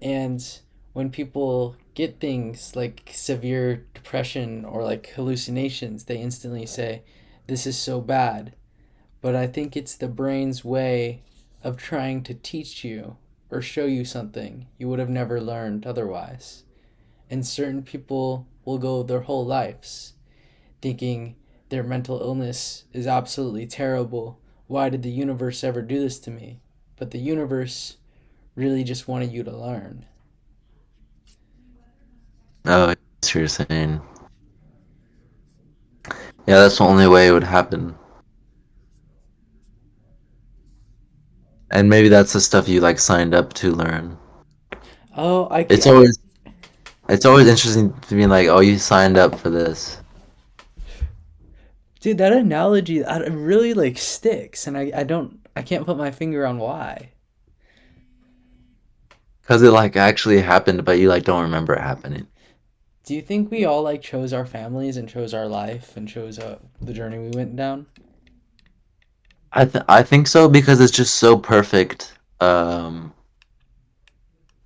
and when people get things like severe depression or like hallucinations, they instantly say, "This is so bad." But I think it's the brain's way of trying to teach you or show you something you would have never learned otherwise. And certain people will go their whole lives thinking their mental illness is absolutely terrible. Why did the universe ever do this to me? But the universe really just wanted you to learn. Oh, that's what you're saying. Yeah, that's the only way it would happen. And maybe that's the stuff you like signed up to learn. Oh, It's always it's always interesting to me like, oh, you signed up for this. dude, that analogy it really like sticks, and I can't put my finger on why. Cause it like actually happened, but you like don't remember it happening. Do you think we all like chose our families and chose our life and chose the journey we went down? I think so because it's just so perfect.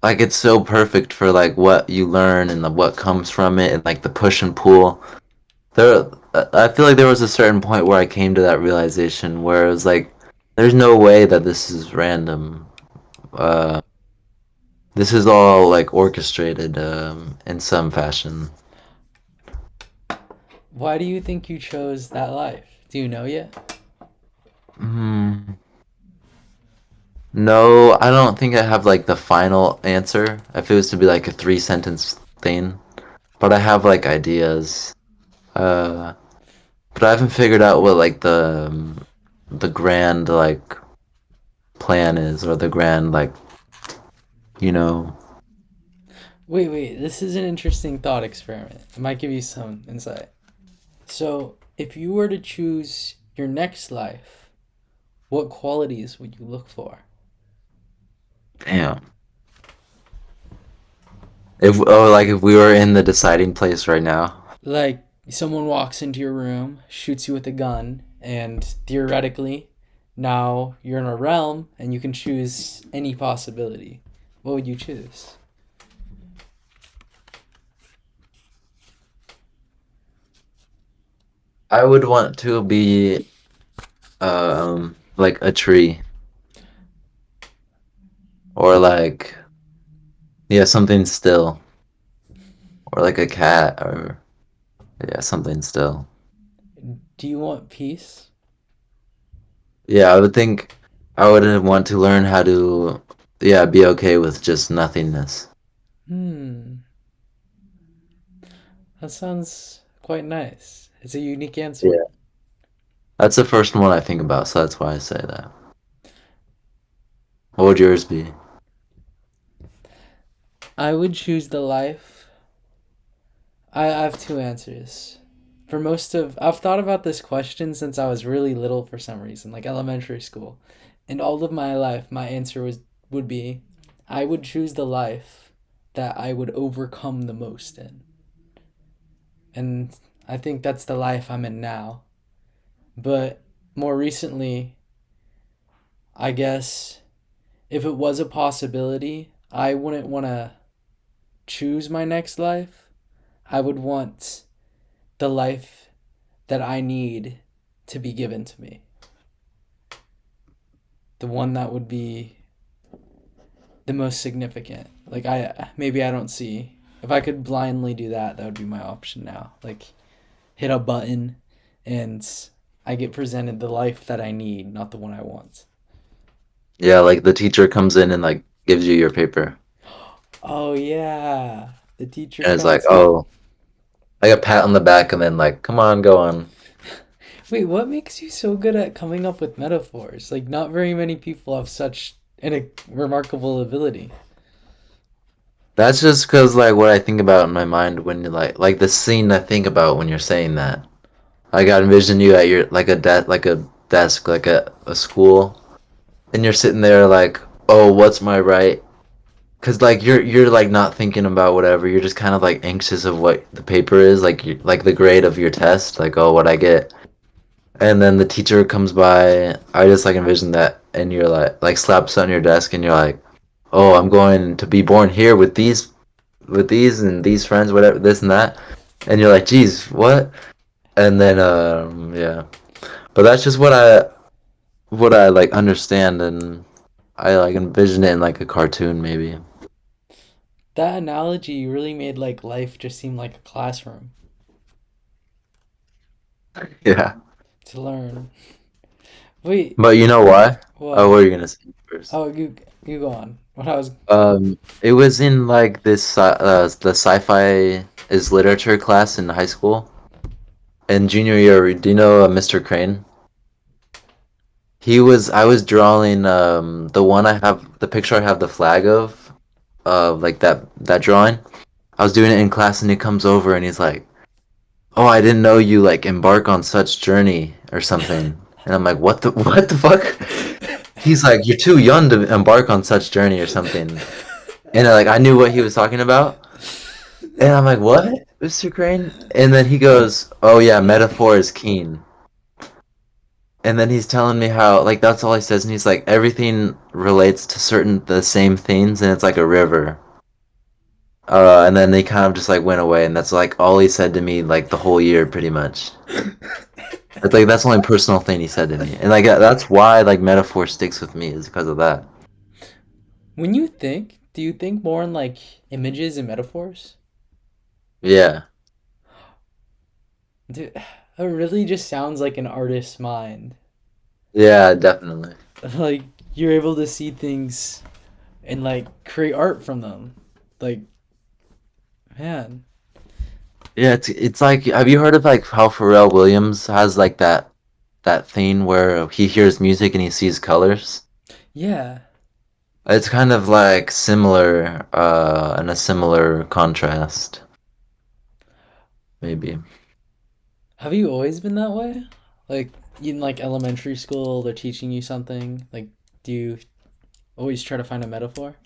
Like it's so perfect for like what you learn and what comes from it and like the push and pull. There, I feel like there was a certain point where I came to that realization where it was like, there's no way that this is random. Uh, this is all like orchestrated in some fashion. Why do you think you chose that life? Do you know yet? Hmm. No, I don't think I have like the final answer. If it was to be like a three-sentence thing, but I have like ideas. Uh, but I haven't figured out what like the grand like plan is or the grand like you know. Wait, this is an interesting thought experiment. It might give you some insight. So, if you were to choose your next life, what qualities would you look for? Damn. If we were in the deciding place right now. Like, someone walks into your room, shoots you with a gun, and theoretically, now you're in a realm and you can choose any possibility. What would you choose? I would want to be like a tree or like yeah, something still or like a cat or yeah, something still. Do you want peace? Yeah, I would think I would want to learn how to yeah, be okay with just nothingness. Hmm, that sounds quite nice. It's a unique answer. Yeah. That's the first one I think about, so that's why I say that. What would yours be? I would choose the life. I have two answers. I've thought about this question since I was really little for some reason, like elementary school. And all of my life, my answer would be I would choose the life that I would overcome the most in. And I think that's the life I'm in now. But more recently, I guess if it was a possibility, I wouldn't want to choose my next life. I would want the life that I need to be given to me. The one that would be the most significant. Like I don't see if I could blindly do that, that would be my option now. Like hit a button and I get presented the life that I need, not the one I want. Yeah, like the teacher comes in and like gives you your paper. Oh yeah. The teacher And it's like, comes. oh, like a pat on the back and then like, come on, go on. Wait, what makes you so good at coming up with metaphors? Like not very many people have such a remarkable ability. That's just because like what I think about in my mind when you like the scene I think about when you're saying that. I got envision you at your like a desk a school and you're sitting there like, oh, what's my right? cause like you're like not thinking about whatever. You're just kind of like anxious of what the paper is, like like the grade of your test, like oh what I get. And then the teacher comes by. I just like envision that, and you're like slaps on your desk, and you're like, oh, I'm going to be born here with these and these friends, whatever, this and that. And you're like, geez, what? And then yeah. But that's just what I like understand, and I like envision it in like a cartoon maybe. That analogy really made like life just seem like a classroom Yeah. to learn. Wait, But you know why? Oh, what what? are you gonna say first? Oh, you go on. What I was. It was in like the sci-fi is literature class in high school. In junior year, do you know Mr. Crane? I was drawing the one I have the picture I have the flag of like that drawing. I was doing it in class and he comes over and he's like, "Oh, I didn't know you like embark on such journey or something." And I'm like, "What the what the fuck?" He's like, "You're too young to embark on such journey or something." And like I knew what he was talking about. And I'm like, "What, Mr. Crane?" And then he goes, "Oh yeah, metaphor is keen." And then he's telling me how like that's all he says, and he's like everything relates to certain the same things, and it's like a river. And then they kind of just like went away, and that's like all he said to me like the whole year, pretty much. It's like that's the only personal thing he said to me, and like that's why like metaphor sticks with me is because of that. When you think, do you think more in like images and metaphors? Yeah, Dude, it really just sounds like an artist's mind. yeah, definitely. Like you're able to see things and like create art from them. Like, man. Yeah, it's like have you heard of like how Pharrell Williams has like that thing where he hears music and he sees colors? Yeah. It's kind of like similar, and a similar contrast, maybe. Have you always been that way? Like in like elementary school, they're teaching you something. Like, do you always try to find a metaphor?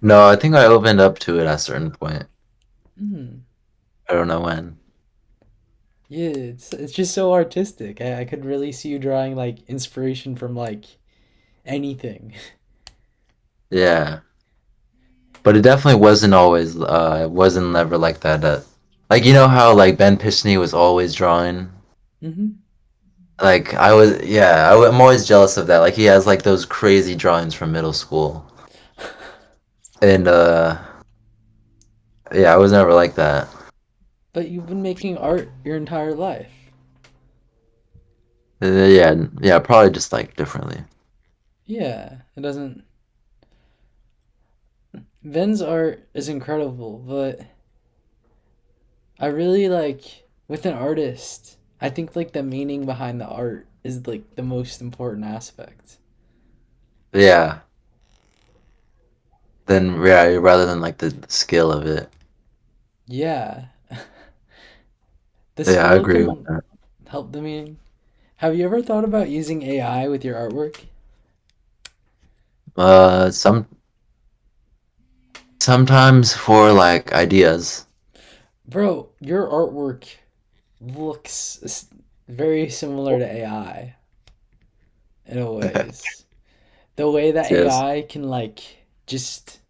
No, I think I opened up to it at a certain point. Hmm. I don't know when. Yeah, it's just so artistic. I could really see you drawing like inspiration from like anything. Yeah, but it definitely wasn't always. It wasn't never like that. Like you know how like Ben Pisney was always drawing. Hmm. Like I was, yeah, I'm always jealous of that. Like he has like those crazy drawings from middle school, and yeah, I was never like that. But you've been making art your entire life. Yeah, yeah, probably just like differently. Yeah, it doesn't. Ben's art is incredible, but I really like with an artist. I think like the meaning behind the art is like the most important aspect. Yeah, then yeah, rather than like the skill of it. Yeah, the Yeah, I skill agree with can that. help the meaning. Have you ever thought about using AI with your artwork? Some sometimes for like ideas. Bro, your artwork very similar to AI in a ways. The way that Yes. AI can like just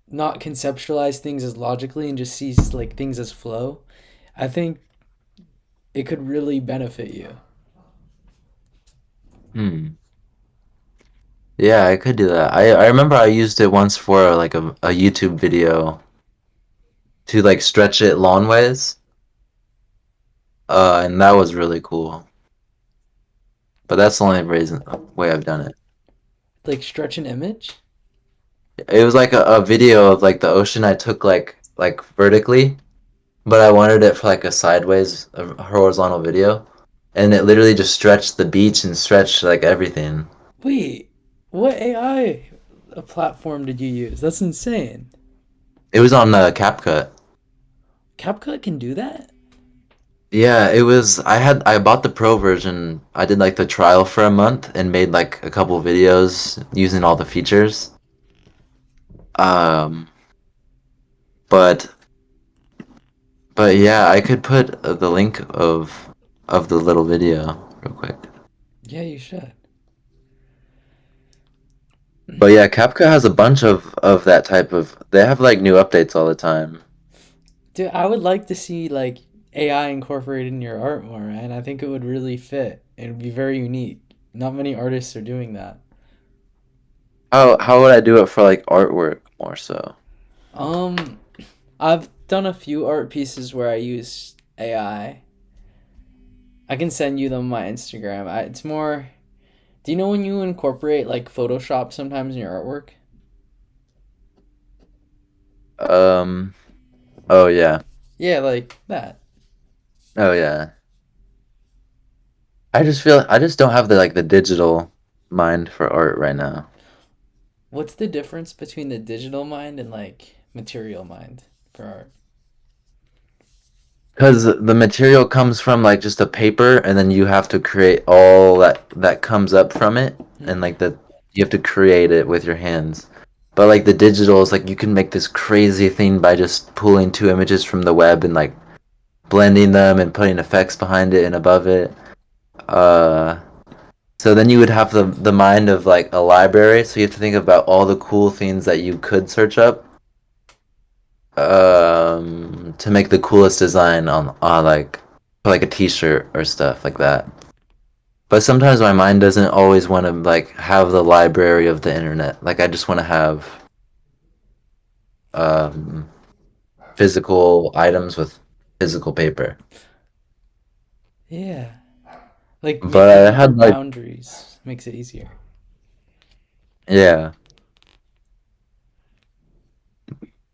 not conceptualize things as logically and just see like things as flow, I think it could really benefit you. Hmm. Yeah, I could do that. I remember I used it once for like a YouTube video to like stretch it long ways. And that was really cool. But that's the only reason way I've done it. Like stretch an image. It was like a video of like the ocean I took like vertically, but I wanted it for like a sideways a horizontal video. And it literally just stretched the beach and stretched like everything. Wait, what AI platform did you use? That's insane. It was on CapCut. CapCut can do that? Yeah, it was. I bought the pro version. I did like the trial for a month and made like a couple videos using all the features. Um, but but yeah, I could put the link of the little video real quick. Yeah, you should. But yeah, Capca has a bunch of that type of. They have like new updates all the time. Dude, I would like to see like AI incorporated in your art more, man. I think it would really fit. It would be very unique. Not many artists are doing that. How would I do it for like artwork more so? Um, I've done a few art pieces where I use AI. I can send you them on my Instagram. It's more. Do you know when you incorporate like Photoshop sometimes in your artwork? Um. Oh yeah. Yeah, like that. Oh yeah. I just don't have the like the digital mind for art right now. What's the difference between the digital mind and like material mind for art? Because the material comes from like just a paper, and then you have to create all that comes up from it, and Hmm. like the you have to create it with your hands. But like the digital is like you can make this crazy thing by just pulling two images from the web and like blending them and putting effects behind it and above it. Uh, so then you would have the mind of like a library. So you have to think about all the cool things that you could search up to make the coolest design on like for like a t-shirt or stuff like that. But sometimes my mind doesn't always want to like have the library of the internet. Like I just want to have um physical items with physical paper. Yeah. Like But I making more had like boundaries makes it easier. yeah,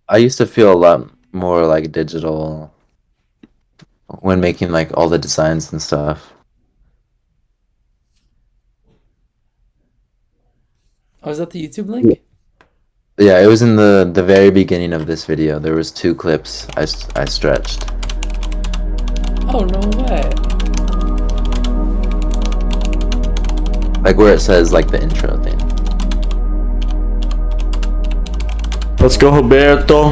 I used to feel a lot more like digital when making like all the designs and stuff. Oh, is that the YouTube link? Yeah, it was in the very beginning of this video. There was two clips I stretched. Oh, no way. Like where it says like the intro thing. Let's go, Roberto.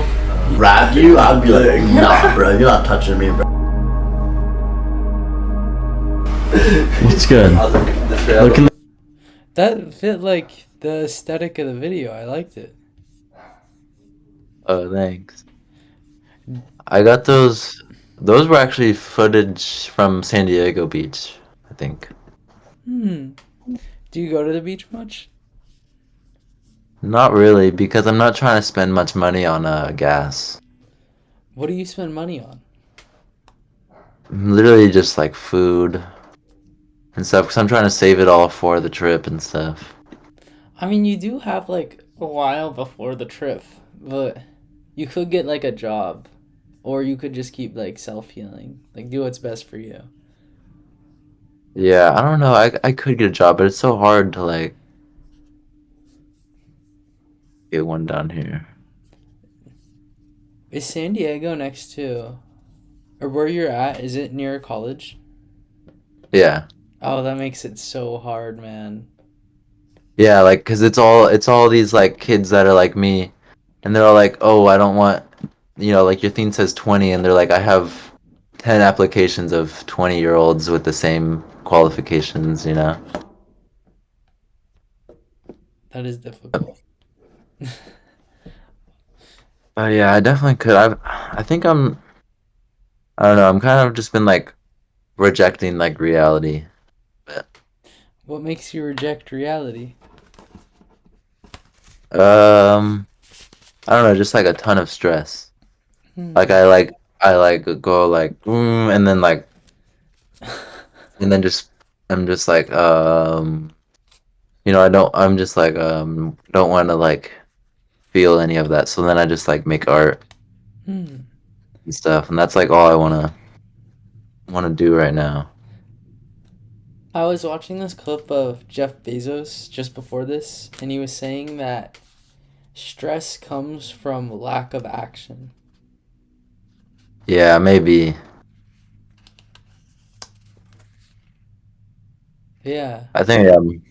Grab you, I'd be like, nah, bro, you're not touching me, bro. What's good? Look in the That fit like the aesthetic of the video. I liked it. Oh, thanks. I got those. Those were actually footage from San Diego Beach, I think. Hmm. Do you go to the beach much? Not really, because I'm not trying to spend much money on gas. What do you spend money on? Literally just like food and stuff, because I'm trying to save it all for the trip and stuff. I mean, you do have like a while before the trip, but you could get like a job, or you could just keep like self healing, like do what's best for you. Yeah, I don't know. I could get a job, but it's so hard to like get one down here. Is San Diego next to, or where you're at? Is it near a college? Yeah. Oh, that makes it so hard, man. Yeah, like, cause it's all these like kids that are like me, and they're all like, "Oh, I don't want," like your thing says 20, and they're like, "I have 10 applications of 20-year-olds with the same qualifications." That is difficult. Yeah, I definitely could. I think I don't know. I'm kind of just been like rejecting like reality. But, What makes you reject reality? um, I don't know, just like a ton of stress. Like Hmm. I like go like and then like and then just I'm just like I'm just like don't want to like feel any of that. So then I just like make art Hmm. and stuff, and that's like all I want to do right now. I was watching this clip of Jeff Bezos just before this, and he was saying that stress comes from lack of action. Yeah, maybe. Yeah. I think I'm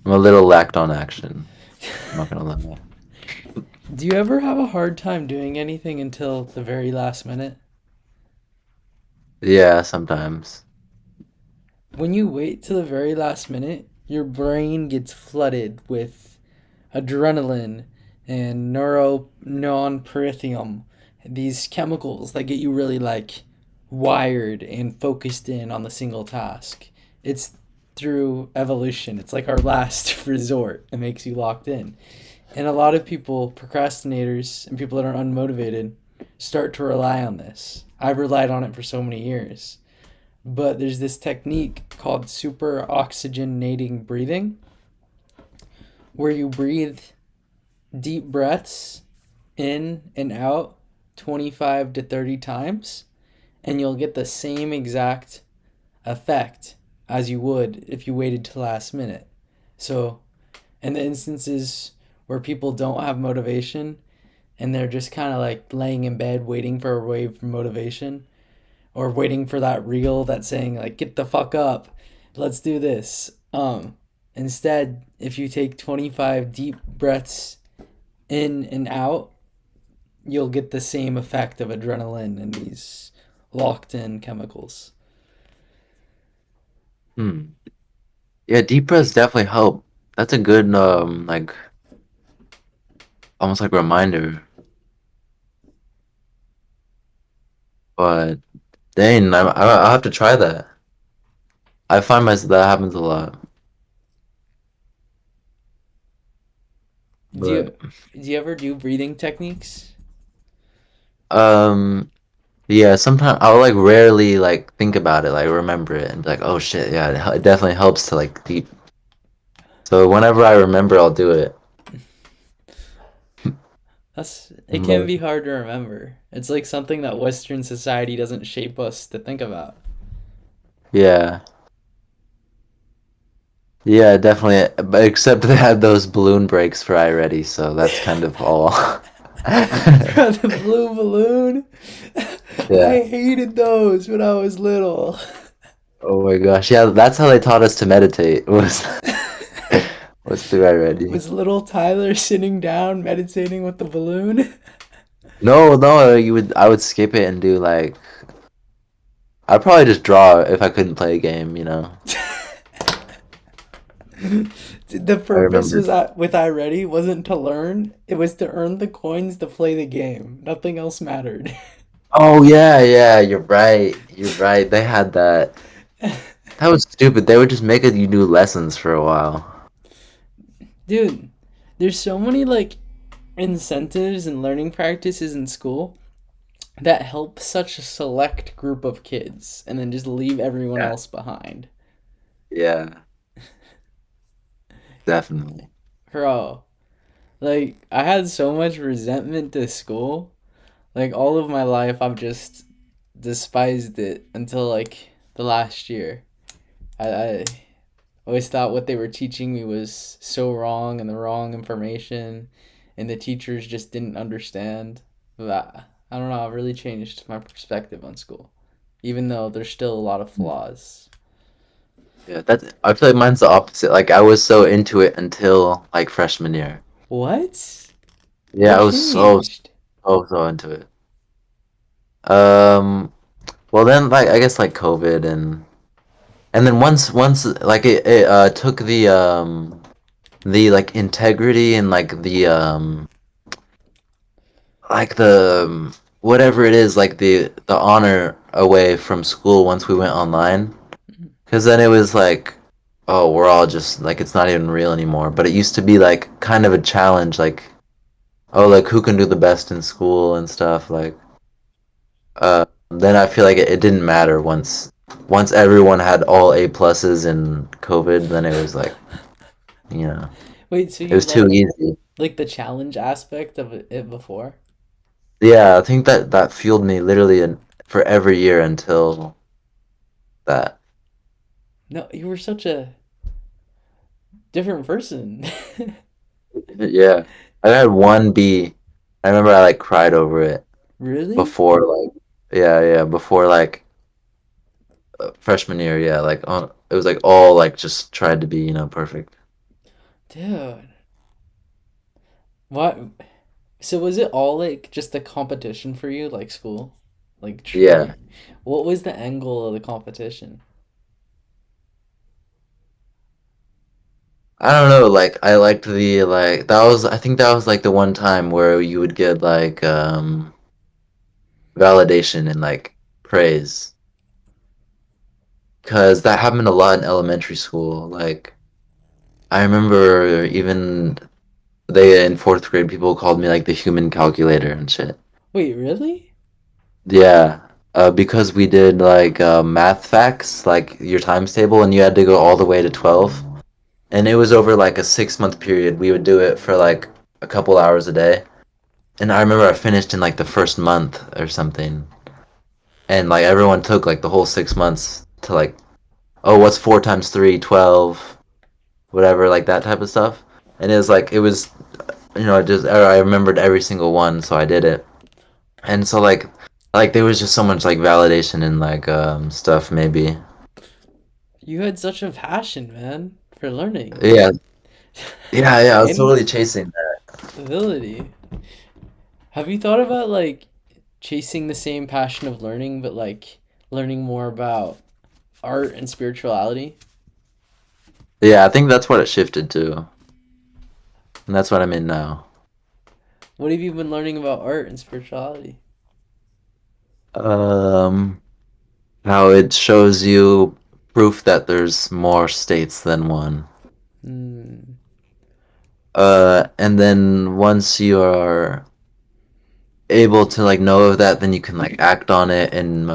a little lacked on action. I'm not gonna lie. Do you ever have a hard time doing anything until the very last minute? Yeah, sometimes. When you wait to the very last minute, your brain gets flooded with adrenaline and neuronon these chemicals that get you really like wired and focused in on the single task. It's through evolution. It's like our last resort. It makes you locked in. And a lot of people, procrastinators and people that are unmotivated, start to rely on this. I've relied on it for so many years. But there's this technique called super oxygenating breathing where you breathe deep breaths in and out 25 to 30 times and you'll get the same exact effect as you would if you waited to last minute. So, in the instances where people don't have motivation and they're just kind of like laying in bed waiting for a wave of motivation or waiting for that reel that's saying like get the fuck up, let's do this. Instead, if you take 25 deep breaths in and out, you'll get the same effect of adrenaline and these locked in chemicals. Hmm. Yeah, deep breaths definitely help. That's a good like almost like reminder. But dang, I'll have to try that. I find myself that happens a lot. Do you But do you ever do breathing techniques? um yeah, sometimes I'll like rarely like think about it, like remember it and be like, oh shit, yeah, it definitely helps to like deep. So whenever I remember, I'll do it. That's it can But be hard to remember. It's like something that Western society doesn't shape us to think about. yeah, yeah, definitely. But except they had those balloon breaks for iReady, so that's kind of all. Bro, the blue balloon. Yeah. I hated those when I was little. Oh my gosh. Yeah, that's how they taught us to meditate. Was through iReady. Was little Tyler sitting down meditating with the balloon? No, no, I would skip it and do like I'd probably just draw if I couldn't play a game, you know. The I purpose remember. was with iReady wasn't to learn, it was to earn the coins to play the game. Nothing else mattered. Oh yeah, yeah, you're right. You're right. They had that. That was stupid. They would just make it you do lessons for a while. Dude, there's so many like incentives and learning practices in school that help such a select group of kids and then just leave everyone Yeah. else behind. Yeah, definitely. Bro, like I had so much resentment to school. Like all of my life I've just despised it until like the last year. I always thought what they were teaching me was so wrong and the wrong information and the teachers just didn't understand. But I don't know, I've really changed my perspective on school. Even though there's still a lot of flaws. Yeah, that's I feel like mine's the opposite. Like I was so into it until like freshman year. What? Yeah, What I was so changed? so into it. Um, well then like I guess like COVID and then once like it took the like integrity and like the whatever it is like the honor away from school once we went online. Because then it was like, oh, we're all just like it's not even real anymore. But it used to be like kind of a challenge, like, oh, like who can do the best in school and stuff. Like, then I feel like it didn't matter once everyone had all A pluses in COVID. Then it was like, you know, Wait, so it you was too easy. like the challenge aspect of it before? Yeah, I think that fueled me literally for every year until that. No, you were such a different person. Yeah, I had one B. I remember I like cried over it Really? before like yeah before like freshman year, yeah, like it was like all like just tried to be, perfect. Dude. What? So was it all like just a competition for you, like school? Like Yeah. truly? What was the angle of the competition? I don't know, like I liked the like that was I think that was like the one time where you would get like validation and like praise. Cause that happened a lot in elementary school. Like I remember even they in fourth grade people called me like the human calculator and shit. Wait, really? Yeah. Because we did like math facts, like your times table, and you had to go all the way to 12. And it was over like a 6 month period. We would do it for like a couple hours a day. And I remember I finished in like the first month or something. And like everyone took like the whole 6 months to like, oh, what's 4 times 3, 12, whatever, like that type of stuff. And it was like, it was, just, I remembered every single one, so I did it. And so like there was just so much like validation and like stuff maybe. You had such a passion, man, for learning Yeah, yeah, I was and totally chasing that. ability. Have you thought about like chasing the same passion of learning, but like learning more about art and spirituality? Yeah, I think that's what it shifted to. And that's what I'm in now. What have you been learning about art and spirituality? Um, how it shows you proof that there's more states than one. Hmm. And then once you are able to like know of that, then you can like act on it. And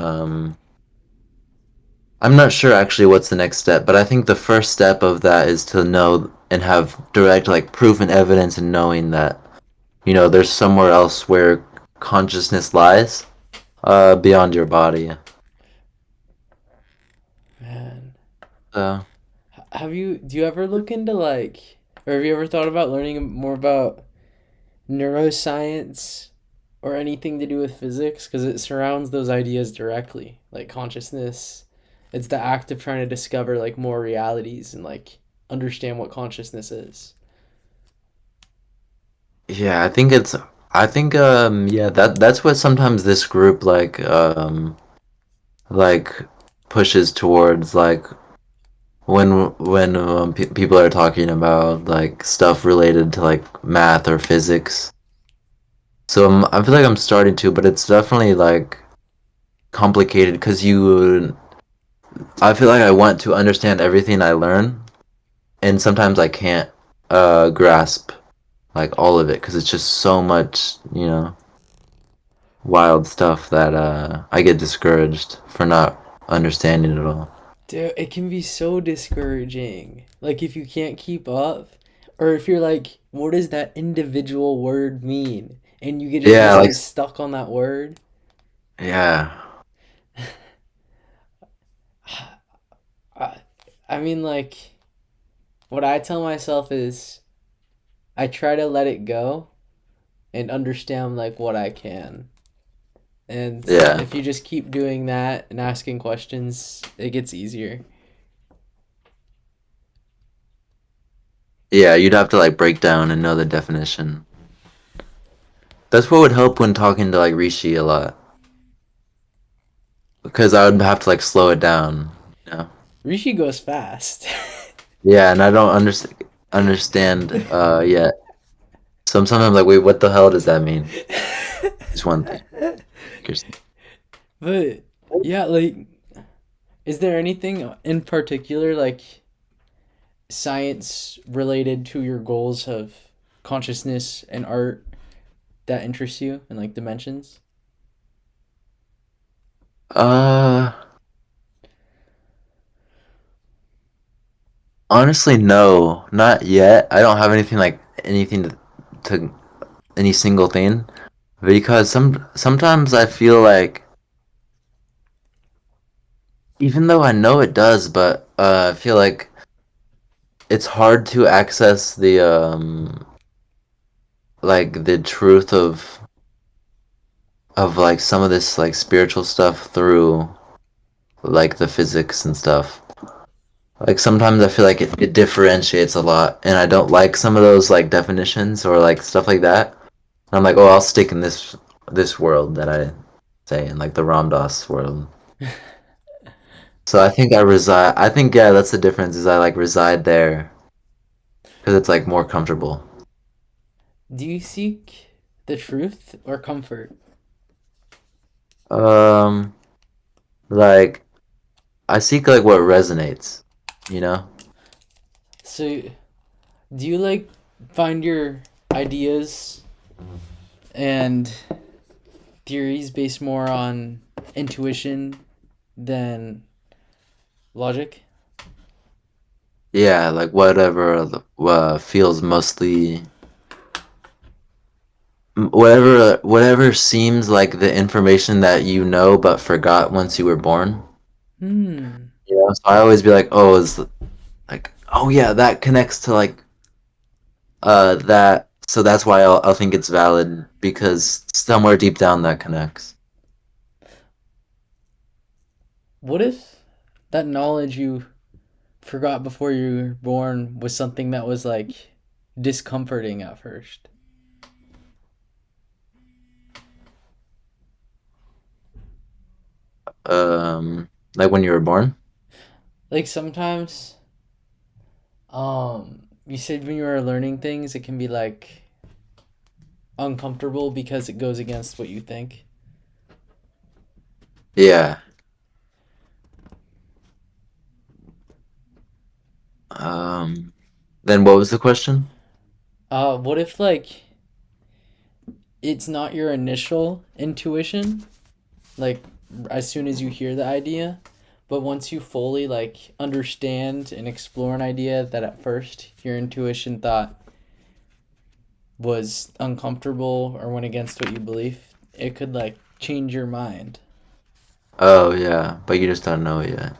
I'm not sure actually what's the next step, but I think the first step of that is to know and have direct like proof and evidence and knowing that there's somewhere else where consciousness lies, beyond your body. Man. So Do you ever look into like, or have you ever thought about learning more about neuroscience or anything to do with physics? Because it surrounds those ideas directly, like consciousness. It's the act of trying to discover like more realities and like understand what consciousness is. yeah, I think yeah, that's what sometimes this group like pushes towards, like when people are talking about like stuff related to like math or physics. So I feel like I'm starting to, but it's definitely like complicated because I feel like I want to understand everything I learn, and sometimes I can't grasp like all of it because it's just so much, wild stuff that I get discouraged for not understanding it all. Dude, it can be so discouraging. Like if you can't keep up, or if you're like, what does that individual word mean? And you Yeah, just like get stuck on that word. yeah, I, I mean, like, what I tell myself is I try to let it go and understand like what I can. And yeah, if you just keep doing that and asking questions, it gets easier. yeah. You'd have to like break down and know the definition. That's what would help when talking to like Rishi a lot, because I would have to like slow it down. You know? Rishi goes fast. Yeah, and I don't understand yet. So I'm sometimes like, wait, what the hell does that mean? Is one thing. But yeah, like, is there anything in particular, like science related to your goals of consciousness and art that interests you and like dimensions? Uh, Honestly, no, not yet. I don't have anything to any single thing, because sometimes I feel like even though I know it does, but I feel like it's hard to access the like the truth of like some of this like spiritual stuff through like the physics and stuff. Like sometimes I feel like it differentiates a lot, and I don't like some of those like definitions or like stuff like that. I'm like, oh, I'll stick in this world that I say in like the Ramdas world. So I think I reside. I think yeah, that's the difference. Is I like reside there because it's like more comfortable. Do you seek the truth or comfort? Um, like I seek like what resonates, you know? So, do you like find your ideas and theories based more on intuition than logic? Yeah, like whatever feels mostly whatever seems like the information that you know but forgot once you were born. Hmm. You know, so I always be like, oh, is like, oh yeah, that connects to like that. So that's why I'll think it's valid because somewhere deep down that connects. What if that knowledge you forgot before you were born was something that was like discomforting at first? Like when you were born. Like sometimes, you said when you were learning things, it can be like uncomfortable because it goes against what you think. Yeah. Um. Then what was the question? What if like it's not your initial intuition, like as soon as you hear the idea, but once you fully like understand and explore an idea that at first your intuition thought was uncomfortable or went against what you believe, it could like change your mind. Oh yeah, but you just don't know it yet.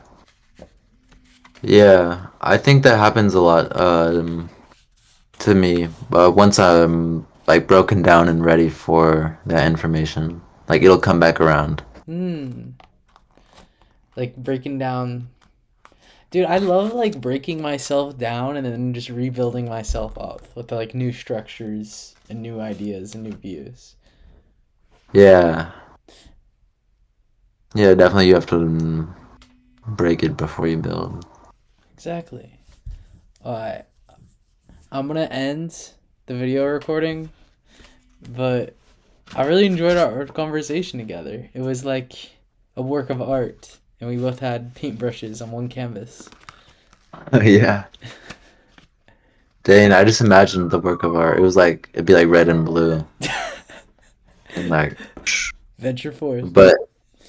Yeah, I think that happens a lot to me. Once I'm like broken down and ready for that information, like it'll come back around. Hmm. Like breaking down. Dude, I love like breaking myself down and then just rebuilding myself up with like new structures and new ideas and new views. Yeah, yeah, definitely. You have to break it before you build. Exactly. Alright, I'm gonna end the video recording, but I really enjoyed our conversation together. It was like a work of art, and we both had paintbrushes on one canvas. Yeah. Dang, I just imagined the work of art. It was like it'd be like red and blue and like, Venture forth. but